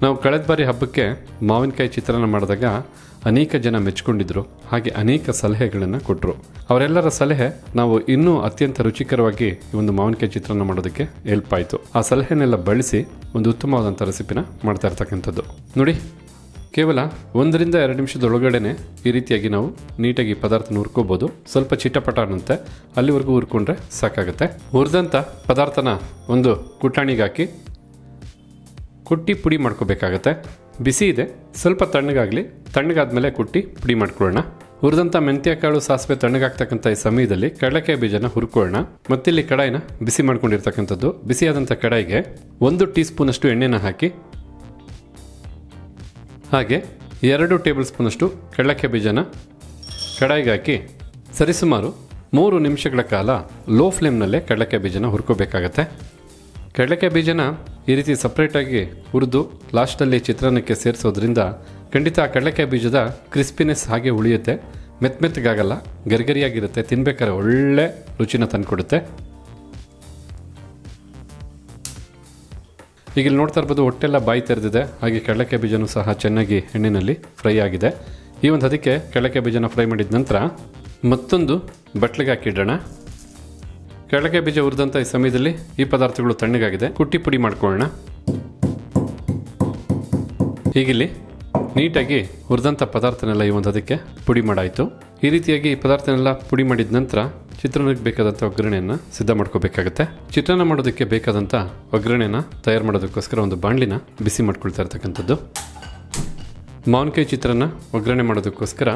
ನಾವು ಕಳೆದ ಬಾರಿ ಹಬ್ಬಕ್ಕೆ ಮಾವಿನಕಾಯಿ ಚಿತ್ರಾನ್ನ ಮಾಡಿದಾಗ ಅನೇಕ ಜನ ಮೆಚ್ಕೊಂಡಿದ್ರು, ಹಾಗೆ ಅನೇಕ ಸಲಹೆಗಳನ್ನು ಕೊಟ್ಟರು. ಅವರೆಲ್ಲರ ಸಲಹೆ ನಾವು ಇನ್ನೂ ಅತ್ಯಂತ ರುಚಿಕರವಾಗಿ ಈ ಒಂದು ಮಾವಿನಕಾಯಿ ಚಿತ್ರಾನ್ನ ಮಾಡೋದಕ್ಕೆ ಹೆಲ್ಪ್ ಆಯಿತು. ಆ ಸಲಹೆನೆಲ್ಲ ಬಳಸಿ ಒಂದು ಉತ್ತಮವಾದಂಥ ರೆಸಿಪಿನ ಮಾಡ್ತಾ ಇರ್ತಕ್ಕಂಥದ್ದು. ನೋಡಿ, ಕೇವಲ 1ರಿಂದ 2 ನಿಮಿಷದೊಳಗಡೆ ಈ ರೀತಿಯಾಗಿ ನಾವು ನೀಟಾಗಿ ಪದಾರ್ಥನ ಹುರ್ಕೋಬೋದು. ಸ್ವಲ್ಪ ಚಿಟಪಟ ಅನ್ನಂತೆ ಅಲ್ಲಿವರೆಗೂ ಹುರ್ಕೊಂಡ್ರೆ ಸಾಕಾಗುತ್ತೆ. ಹುರಿದಂಥ ಪದಾರ್ಥನ ಒಂದು ಕುಟಾಣಿಗೆ ಹಾಕಿ ಕುಟ್ಟಿ ಪುಡಿ ಮಾಡ್ಕೋಬೇಕಾಗತ್ತೆ. ಬಿಸಿ ಇದೆ, ಸ್ವಲ್ಪ ತಣ್ಣಗಾಗಲಿ, ತಣ್ಣಗಾದ್ಮೇಲೆ ಕುಟ್ಟಿ ಪುಡಿ ಮಾಡ್ಕೊಳ್ಳೋಣ. ಹುರಿದಂಥ ಮೆಂತ್ಯ ಕಾಳು ಸಾಸಿವೆ ತಣ್ಣಗಾಗ್ತಕ್ಕಂಥ ಈ ಸಮಯದಲ್ಲಿ ಕಡಲೆಕಾಯಿ ಬೀಜನ ಹುರ್ಕೊಳ್ಳೋಣ. ಮತ್ತಿಲ್ಲಿ ಕಡಾಯಿನ ಬಿಸಿ ಮಾಡ್ಕೊಂಡಿರ್ತಕ್ಕಂಥದ್ದು. ಬಿಸಿಯಾದಂಥ ಕಡಾಯಿಗೆ 1 ಟೀ ಸ್ಪೂನಷ್ಟು ಎಣ್ಣೆನ ಹಾಕಿ, ಹಾಗೆ 2 ಟೇಬಲ್ ಸ್ಪೂನಷ್ಟು ಕಡಲೆಕಾಯಿ ಬೀಜನ ಕಡಾಯಿಗೆ ಹಾಕಿ ಸರಿಸುಮಾರು 3 ನಿಮಿಷಗಳ ಕಾಲ ಲೋ ಫ್ಲೇಮ್ನಲ್ಲೇ ಕಡಲೆಕಾಯಿ ಬೀಜನ ಹುರ್ಕೋಬೇಕಾಗತ್ತೆ. ಕಡಲೆಕಾಯಿ ಬೀಜನ ಈ ರೀತಿ ಸಪ್ರೇಟಾಗಿ ಹುರಿದು ಲಾಸ್ಟಲ್ಲಿ ಚಿತ್ರಾನ್ನಕ್ಕೆ ಸೇರಿಸೋದ್ರಿಂದ ಖಂಡಿತ ಆ ಕಡಲೆಕಾಯಿ ಬೀಜದ ಕ್ರಿಸ್ಪಿನೆಸ್ ಹಾಗೆ ಉಳಿಯುತ್ತೆ, ಮೆತ್ತಗಾಗಲ್ಲ, ಗರಿಗರಿಯಾಗಿರುತ್ತೆ, ತಿನ್ಬೇಕಾದ್ರೆ ಒಳ್ಳೆ ರುಚಿನ ತಂದುಕೊಡುತ್ತೆ. ಈಗ ಇಲ್ಲಿ ನೋಡ್ತಾ ಇರ್ಬೋದು ಹೊಟ್ಟೆಲ್ಲ ಬಾಯಿ ತೆರೆದಿದೆ, ಹಾಗೆ ಕಡಲೆಕಾಯಿ ಬೀಜನೂ ಸಹ ಚೆನ್ನಾಗಿ ಎಣ್ಣೆಯಲ್ಲಿ ಫ್ರೈ ಆಗಿದೆ. ಈ ಒಂದು ಅದಕ್ಕೆ ಕಡಲೆಕಾಯಿ ಬೀಜನ ಫ್ರೈ ಮಾಡಿದ ನಂತರ ಮತ್ತೊಂದು ಬಟ್ಲಿಗೆ ಹಾಕಿಡೋಣ. ಕಡಲೆಕಾಯಿ ಬೀಜ ಹುರಿದಂಥ ಈ ಸಮಯದಲ್ಲಿ ಈ ಪದಾರ್ಥಗಳು ತಣ್ಣಗಾಗಿದೆ, ಕುಟ್ಟಿ ಪುಡಿ ಮಾಡ್ಕೊಳ್ಳೋಣ. ಹೀಗಿಲ್ಲಿ ನೀಟಾಗಿ ಹುರಿದಂಥ ಪದಾರ್ಥನೆಲ್ಲ ಈ ಒಂದು ಅದಕ್ಕೆ ಪುಡಿ ಮಾಡಾಯಿತು. ಈ ರೀತಿಯಾಗಿ ಈ ಪದಾರ್ಥನೆಲ್ಲ ಪುಡಿ ಮಾಡಿದ ನಂತರ ಚಿತ್ರಾನ್ನಕ್ಕೆ ಬೇಕಾದಂಥ ಒಗ್ಗರಣೆಯನ್ನು ಸಿದ್ಧ ಮಾಡ್ಕೋಬೇಕಾಗತ್ತೆ. ಚಿತ್ರಾನ್ನ ಮಾಡೋದಕ್ಕೆ ಬೇಕಾದಂಥ ಒಗ್ಗರಣೆನ ತಯಾರು ಮಾಡೋದಕ್ಕೋಸ್ಕರ ಒಂದು ಬಾಣಲಿನ ಬಿಸಿ ಮಾಡ್ಕೊಳ್ತಾ ಇರ್ತಕ್ಕಂಥದ್ದು. ಮಾವಿನಕಾಯಿ ಚಿತ್ರಾನ್ನ ಒಗ್ಗರಣೆ ಮಾಡೋದಕ್ಕೋಸ್ಕರ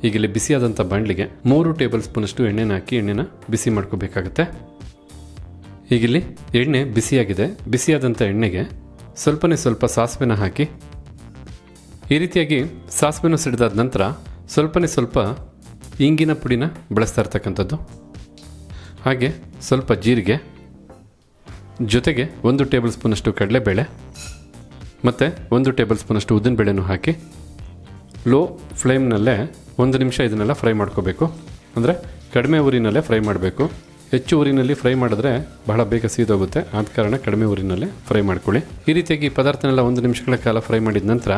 ಈಗ ಇಲ್ಲಿ ಬಿಸಿಯಾದಂಥ ಬಾಣಲಿಗೆ 3 ಟೇಬಲ್ ಸ್ಪೂನಷ್ಟು ಎಣ್ಣೆನ ಹಾಕಿ ಎಣ್ಣೆನ ಬಿಸಿ ಮಾಡ್ಕೋಬೇಕಾಗತ್ತೆ. ಈಗಿಲ್ಲಿ ಎಣ್ಣೆ ಬಿಸಿಯಾಗಿದೆ. ಬಿಸಿಯಾದಂಥ ಎಣ್ಣೆಗೆ ಸ್ವಲ್ಪ ಸಾಸಿವೆನ ಹಾಕಿ, ಈ ರೀತಿಯಾಗಿ ಸಾಸಿವೆನ ಸಿಡಿದಾದ ನಂತರ ಸ್ವಲ್ಪ ಇಂಗಿನ ಪುಡಿನ ಬಳಸ್ತಾ ಇರ್ತಕ್ಕಂಥದ್ದು, ಹಾಗೆ ಸ್ವಲ್ಪ ಜೀರಿಗೆ, ಜೊತೆಗೆ 1 ಟೇಬಲ್ ಸ್ಪೂನಷ್ಟು ಕಡಲೆಬೇಳೆ ಮತ್ತು 1 ಟೇಬಲ್ ಸ್ಪೂನಷ್ಟು ಉದ್ದಿನಬೇಳೆನೂ ಹಾಕಿ ಲೋ ಫ್ಲೇಮ್ನಲ್ಲೇ 1 ನಿಮಿಷ ಇದನ್ನೆಲ್ಲ ಫ್ರೈ ಮಾಡ್ಕೋಬೇಕು. ಅಂದರೆ ಕಡಿಮೆ ಉರಿನಲ್ಲೇ ಫ್ರೈ ಮಾಡಬೇಕು. ಹೆಚ್ಚು ಉರಿನಲ್ಲಿ ಫ್ರೈ ಮಾಡಿದ್ರೆ ಬಹಳ ಬೇಗ ಸೀದೋಗುತ್ತೆ, ಆದ ಕಾರಣ ಕಡಿಮೆ ಉರಿನಲ್ಲೇ ಫ್ರೈ ಮಾಡ್ಕೊಳ್ಳಿ. ಈ ರೀತಿಯಾಗಿ ಪದಾರ್ಥನೆಲ್ಲ 1 ನಿಮಿಷಗಳ ಕಾಲ ಫ್ರೈ ಮಾಡಿದ ನಂತರ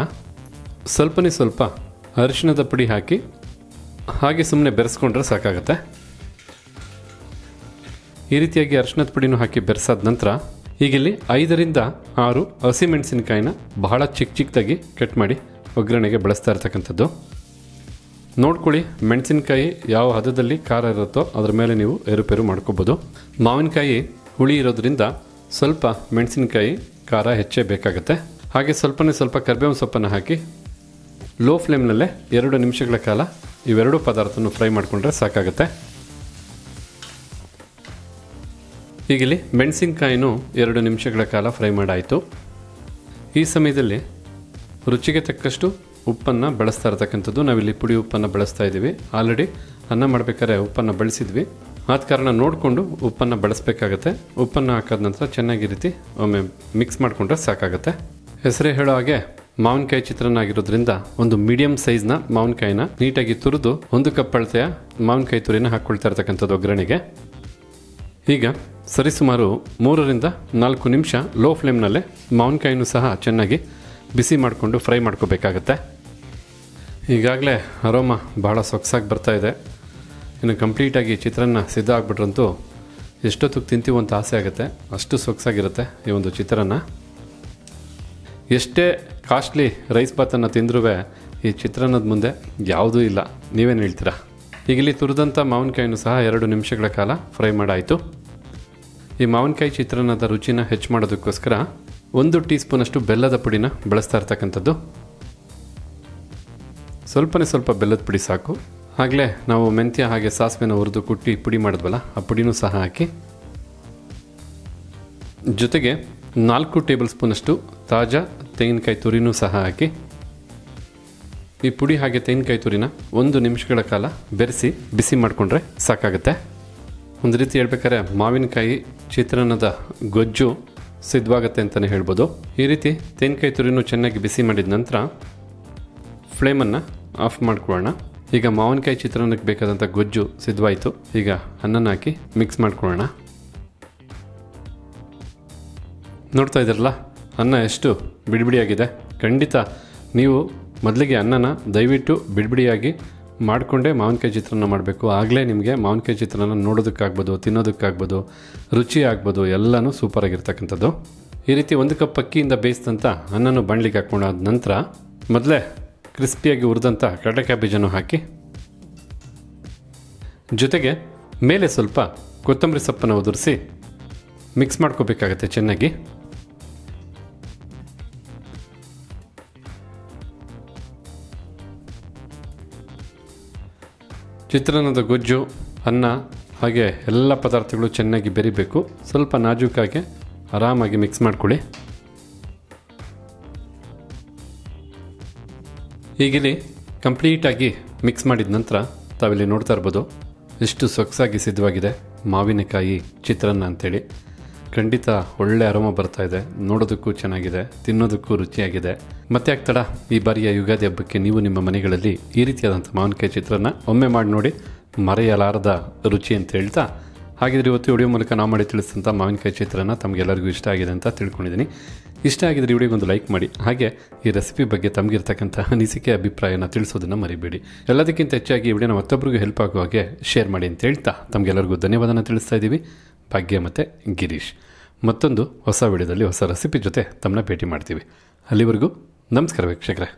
ಸ್ವಲ್ಪ ಅರಿಶಿಣದ ಪುಡಿ ಹಾಕಿ ಹಾಗೆ ಸುಮ್ಮನೆ ಬೆರೆಸ್ಕೊಂಡ್ರೆ ಸಾಕಾಗುತ್ತೆ. ಈ ರೀತಿಯಾಗಿ ಅರಿಶಿಣದ ಪುಡಿನೂ ಹಾಕಿ ಬೆರೆಸಾದ ನಂತರ ಈಗಿಲ್ಲಿ 5 ರಿಂದ 6 ಹಸಿಮೆಣಸಿನಕಾಯಿನ ಬಹಳ ಚಿಕ್ಕದಾಗಿ ಕಟ್ ಮಾಡಿ ಒಗ್ಗರಣೆಗೆ ಬಳಸ್ತಾ ಇರ್ತಕ್ಕಂಥದ್ದು. ನೋಡ್ಕೊಳ್ಳಿ, ಮೆಣಸಿನಕಾಯಿ ಯಾವ ಹದದಲ್ಲಿ ಖಾರ ಇರುತ್ತೋ ಅದ್ರ ಮೇಲೆ ನೀವು ಏರುಪೇರು ಮಾಡ್ಕೋಬೋದು. ಮಾವಿನಕಾಯಿ ಹುಳಿ ಇರೋದ್ರಿಂದ ಸ್ವಲ್ಪ ಮೆಣಸಿನಕಾಯಿ ಖಾರ ಹೆಚ್ಚೇ ಬೇಕಾಗುತ್ತೆ. ಹಾಗೆ ಸ್ವಲ್ಪ ಕರಿಬೇವಿನ ಸೊಪ್ಪನ್ನು ಹಾಕಿ ಲೋ ಫ್ಲೇಮ್ನಲ್ಲೇ 2 ನಿಮಿಷಗಳ ಕಾಲ ಇವೆರಡು ಪದಾರ್ಥನ ಫ್ರೈ ಮಾಡಿಕೊಂಡ್ರೆ ಸಾಕಾಗುತ್ತೆ. ಈಗಿಲ್ಲಿ ಮೆಣಸಿನಕಾಯಿನೂ 2 ನಿಮಿಷಗಳ ಕಾಲ ಫ್ರೈ ಮಾಡಾಯಿತು. ಈ ಸಮಯದಲ್ಲಿ ರುಚಿಗೆ ತಕ್ಕಷ್ಟು ಉಪ್ಪನ್ನು ಬಳಸ್ತಾ ಇರ್ತಕ್ಕಂಥದ್ದು. ನಾವಿಲ್ಲಿ ಪುಡಿ ಉಪ್ಪನ್ನು ಬಳಸ್ತಾ ಇದ್ದೀವಿ. ಆಲ್ರೆಡಿ ಅನ್ನ ಮಾಡಬೇಕಾದ್ರೆ ಉಪ್ಪನ್ನು ಬಳಸಿದ್ವಿ, ಆದ ಕಾರಣ ನೋಡಿಕೊಂಡು ಉಪ್ಪನ್ನು ಬಳಸಬೇಕಾಗತ್ತೆ. ಉಪ್ಪನ್ನು ಹಾಕಾದ ನಂತರ ಚೆನ್ನಾಗಿ ರೀತಿ ಒಮ್ಮೆ ಮಿಕ್ಸ್ ಮಾಡಿಕೊಂಡ್ರೆ ಸಾಕಾಗುತ್ತೆ. ಹೆಸರೇ ಹೇಳೋ ಹಾಗೆ ಮಾವಿನಕಾಯಿ ಚಿತ್ರಾನ್ನ ಆಗಿರೋದ್ರಿಂದ ಒಂದು ಮೀಡಿಯಂ ಸೈಜ್ನ ಮಾವಿನಕಾಯಿನ ನೀಟಾಗಿ ತುರಿದು 1 ಕಪ್ ಅಳತೆಯ ಮಾವಿನಕಾಯಿ ತುರಿನ ಹಾಕ್ಕೊಳ್ತಾ ಇರ್ತಕ್ಕಂಥದ್ದು ಒಗ್ಗರಣೆಗೆ. ಈಗ ಸರಿಸುಮಾರು 3 ರಿಂದ 4 ನಿಮಿಷ ಲೋ ಫ್ಲೇಮ್ನಲ್ಲೇ ಮಾವಿನಕಾಯಿನೂ ಸಹ ಚೆನ್ನಾಗಿ ಬಿಸಿ ಮಾಡಿಕೊಂಡು ಫ್ರೈ ಮಾಡ್ಕೋಬೇಕಾಗತ್ತೆ. ಈಗಾಗಲೇ ಅರೋಮ ಭಾಳ ಸೊಗಸಾಗಿ ಬರ್ತಾ ಇದೆ. ಇನ್ನು ಕಂಪ್ಲೀಟಾಗಿ ಚಿತ್ರಾನ್ನ ಸಿದ್ಧ ಆಗಿಬಿಟ್ರಂತೂ ಎಷ್ಟೊತ್ತಿಗೆ ತಿಂತೀವಿ ಅಂತ ಆಸೆ ಆಗುತ್ತೆ, ಅಷ್ಟು ಸೊಗಸಾಗಿರುತ್ತೆ ಈ ಒಂದು ಚಿತ್ರಾನ್ನ. ಎಷ್ಟೇ ಕಾಸ್ಟ್ಲಿ ರೈಸ್ ಬಾತನ್ನು ತಿಂದ್ರೂ ಈ ಚಿತ್ರಾನ್ನದ ಮುಂದೆ ಯಾವುದೂ ಇಲ್ಲ, ನೀವೇನು ಹೇಳ್ತೀರಾ? ಈಗಿಲ್ಲಿ ತುರಿದಂಥ ಮಾವಿನಕಾಯಿನೂ ಸಹ 2 ನಿಮಿಷಗಳ ಕಾಲ ಫ್ರೈ ಮಾಡಾಯಿತು. ಈ ಮಾವಿನಕಾಯಿ ಚಿತ್ರಾನ್ನದ ರುಚಿನ ಹೆಚ್ಚು ಮಾಡೋದಕ್ಕೋಸ್ಕರ 1 ಟೀ ಸ್ಪೂನಷ್ಟು ಬೆಲ್ಲದ ಪುಡಿನ ಬಳಸ್ತಾ ಇರ್ತಕ್ಕಂಥದ್ದು. ಸ್ವಲ್ಪ ಬೆಲ್ಲದ ಪುಡಿ ಸಾಕು. ಆಗಲೇ ನಾವು ಮೆಂತ್ಯ ಹಾಗೆ ಸಾಸಿವೆನ ಹುರಿದು ಕುಟ್ಟಿ ಪುಡಿ ಮಾಡಿದ್ವಲ್ಲ, ಆ ಪುಡಿನೂ ಸಹ ಹಾಕಿ, ಜೊತೆಗೆ 4 ಟೇಬಲ್ ಸ್ಪೂನಷ್ಟು ತಾಜಾ ತೆಂಗಿನಕಾಯಿ ತುರಿನೂ ಸಹ ಹಾಕಿ ಈ ಪುಡಿ ಹಾಗೆ ತೆಂಗಿನಕಾಯಿ ತುರಿನ 1 ನಿಮಿಷಗಳ ಕಾಲ ಬೆರೆಸಿ ಬಿಸಿ ಮಾಡಿಕೊಂಡ್ರೆ ಸಾಕಾಗುತ್ತೆ. ಒಂದು ರೀತಿ ಹೇಳ್ಬೇಕಾದ್ರೆ ಮಾವಿನಕಾಯಿ ಚಿತ್ರಾನ್ನದ ಗೊಜ್ಜು ಸಿದ್ಧವಾಗುತ್ತೆ ಅಂತಲೇ ಹೇಳ್ಬೋದು. ಈ ರೀತಿ ತೆಂಗಿನಕಾಯಿ ತುರಿನೂ ಚೆನ್ನಾಗಿ ಬಿಸಿ ಮಾಡಿದ ನಂತರ ಫ್ಲೇಮನ್ನು ಆಫ್ ಮಾಡ್ಕೊಳ್ಳೋಣ. ಈಗ ಮಾವಿನಕಾಯಿ ಚಿತ್ರಾನ್ನಕ್ಕೆ ಬೇಕಾದಂಥ ಗೊಜ್ಜು ಸಿದ್ಧವಾಯಿತು. ಈಗ ಅನ್ನನ ಹಾಕಿ ಮಿಕ್ಸ್ ಮಾಡ್ಕೊಳ್ಳೋಣ. ನೋಡ್ತಾ ಇದ್ದೀರಲ್ಲ ಅನ್ನ ಎಷ್ಟು ಬಿಡಿಬಿಡಿಯಾಗಿದೆ. ಖಂಡಿತ ನೀವು ಮೊದಲಿಗೆ ಅನ್ನನ ದಯವಿಟ್ಟು ಬಿಡಿಬಿಡಿಯಾಗಿ ಮಾಡಿಕೊಂಡೇ ಮಾವಿನಕಾಯಿ ಚಿತ್ರಾನ್ನ ಮಾಡಬೇಕು. ಆಗಲೇ ನಿಮಗೆ ಮಾವಿನಕಾಯಿ ಚಿತ್ರಾನ್ನ ನೋಡೋದಕ್ಕಾಗ್ಬೋದು, ತಿನ್ನೋದಕ್ಕಾಗ್ಬೋದು, ರುಚಿ ಆಗ್ಬೋದು, ಎಲ್ಲನೂ ಸೂಪರಾಗಿರ್ತಕ್ಕಂಥದ್ದು. ಈ ರೀತಿ 1 ಕಪ್ ಅಕ್ಕಿಯಿಂದ ಬೇಯಿಸಿದಂಥ ಅನ್ನನೂ ಬಾಣಲಿಗೆ ಹಾಕ್ಕೊಂಡಾದ ನಂತರ ಮೊದಲೇ ಕ್ರಿಸ್ಪಿಯಾಗಿ ಹುರಿದಂಥ ಕಡಲೆಕಾಯಿ ಬೀಜನೂ ಹಾಕಿ, ಜೊತೆಗೆ ಮೇಲೆ ಸ್ವಲ್ಪ ಕೊತ್ತಂಬರಿ ಸೊಪ್ಪನ್ನು ಉದುರಿಸಿ ಮಿಕ್ಸ್ ಮಾಡ್ಕೋಬೇಕಾಗತ್ತೆ ಚೆನ್ನಾಗಿ. ಚಿತ್ರಾನ್ನದ ಗೊಜ್ಜು, ಅನ್ನ ಹಾಗೆ ಎಲ್ಲ ಪದಾರ್ಥಗಳು ಚೆನ್ನಾಗಿ ಬೆರಿಬೇಕು. ಸ್ವಲ್ಪ ನಾಜೂಕಾಗಿ ಆರಾಮಾಗಿ ಮಿಕ್ಸ್ ಮಾಡ್ಕೊಳ್ಳಿ. ಹೀಗಿಲ್ಲಿ ಕಂಪ್ಲೀಟಾಗಿ ಮಿಕ್ಸ್ ಮಾಡಿದ ನಂತರ ತಾವಿಲ್ಲಿ ನೋಡ್ತಾ ಇರ್ಬೋದು ಎಷ್ಟು ಸೊಗಸಾಗಿ ಸಿದ್ಧವಾಗಿದೆ ಮಾವಿನಕಾಯಿ ಚಿತ್ರಾನ್ನ ಅಂತೇಳಿ. ಖಂಡಿತ ಒಳ್ಳೆ ಅರೋಮ ಬರ್ತಾ ಇದೆ, ನೋಡೋದಕ್ಕೂ ಚೆನ್ನಾಗಿದೆ, ತಿನ್ನೋದಕ್ಕೂ ರುಚಿಯಾಗಿದೆ. ಮತ್ತೆ ಆಗ್ತಡ ಈ ಬಾರಿಯ ಯುಗಾದಿ ಹಬ್ಬಕ್ಕೆ ನೀವು ನಿಮ್ಮ ಮನೆಗಳಲ್ಲಿ ಈ ರೀತಿಯಾದಂಥ ಮಾವಿನಕಾಯಿ ಚಿತ್ರಾನ್ನ ಒಮ್ಮೆ ಮಾಡಿ ನೋಡಿ, ಮರೆಯಲಾರದ ರುಚಿ ಅಂತ ಹೇಳ್ತಾ, ಹಾಗಿದ್ರೆ ಇವತ್ತು ವಿಡಿಯೋ ಮೂಲಕ ನಾವು ಮಾಡಿ ತಿಳಿಸಿದಂಥ ಮಾವಿನಕಾಯಿ ಚಿತ್ರಾನ್ನ ತಮಗೆಲ್ಲರಿಗೂ ಇಷ್ಟ ಆಗಿದೆ ಅಂತ ತಿಳ್ಕೊಂಡಿದ್ದೀನಿ. ಇಷ್ಟ ಆಗಿದ್ರೆ ವಿಡಿಯೋಗೊಂದು ಲೈಕ್ ಮಾಡಿ, ಹಾಗೆ ಈ ರೆಸಿಪಿ ಬಗ್ಗೆ ತಮಗಿರ್ತಕ್ಕಂಥ ಅನಿಸಿಕೆ ಅಭಿಪ್ರಾಯನ ತಿಳಿಸೋದನ್ನು ಮರಿಬೇಡಿ. ಎಲ್ಲದಕ್ಕಿಂತ ಹೆಚ್ಚಾಗಿ ಈ ವಿಡಿಯೋನ ಮತ್ತೊಬ್ಬರಿಗೂ ಹೆಲ್ಪ್ ಆಗುವ ಹಾಗೆ ಶೇರ್ ಮಾಡಿ ಅಂತ ಹೇಳ್ತಾ ತಮಗೆಲ್ಲರಿಗೂ ಧನ್ಯವಾದನ ತಿಳಿಸ್ತಾ ಇದ್ದೀವಿ. ಭಾಗ್ಯ ಮತ್ತು ಗಿರೀಶ್. ಮತ್ತೊಂದು ಹೊಸ ವಿಡಿಯೋದಲ್ಲಿ ಹೊಸ ರೆಸಿಪಿ ಜೊತೆ ತಮ್ಮನ್ನ ಭೇಟಿ ಮಾಡ್ತೀವಿ. ಅಲ್ಲಿವರೆಗೂ ನಮಸ್ಕಾರ ವೀಕ್ಷಕರೇ.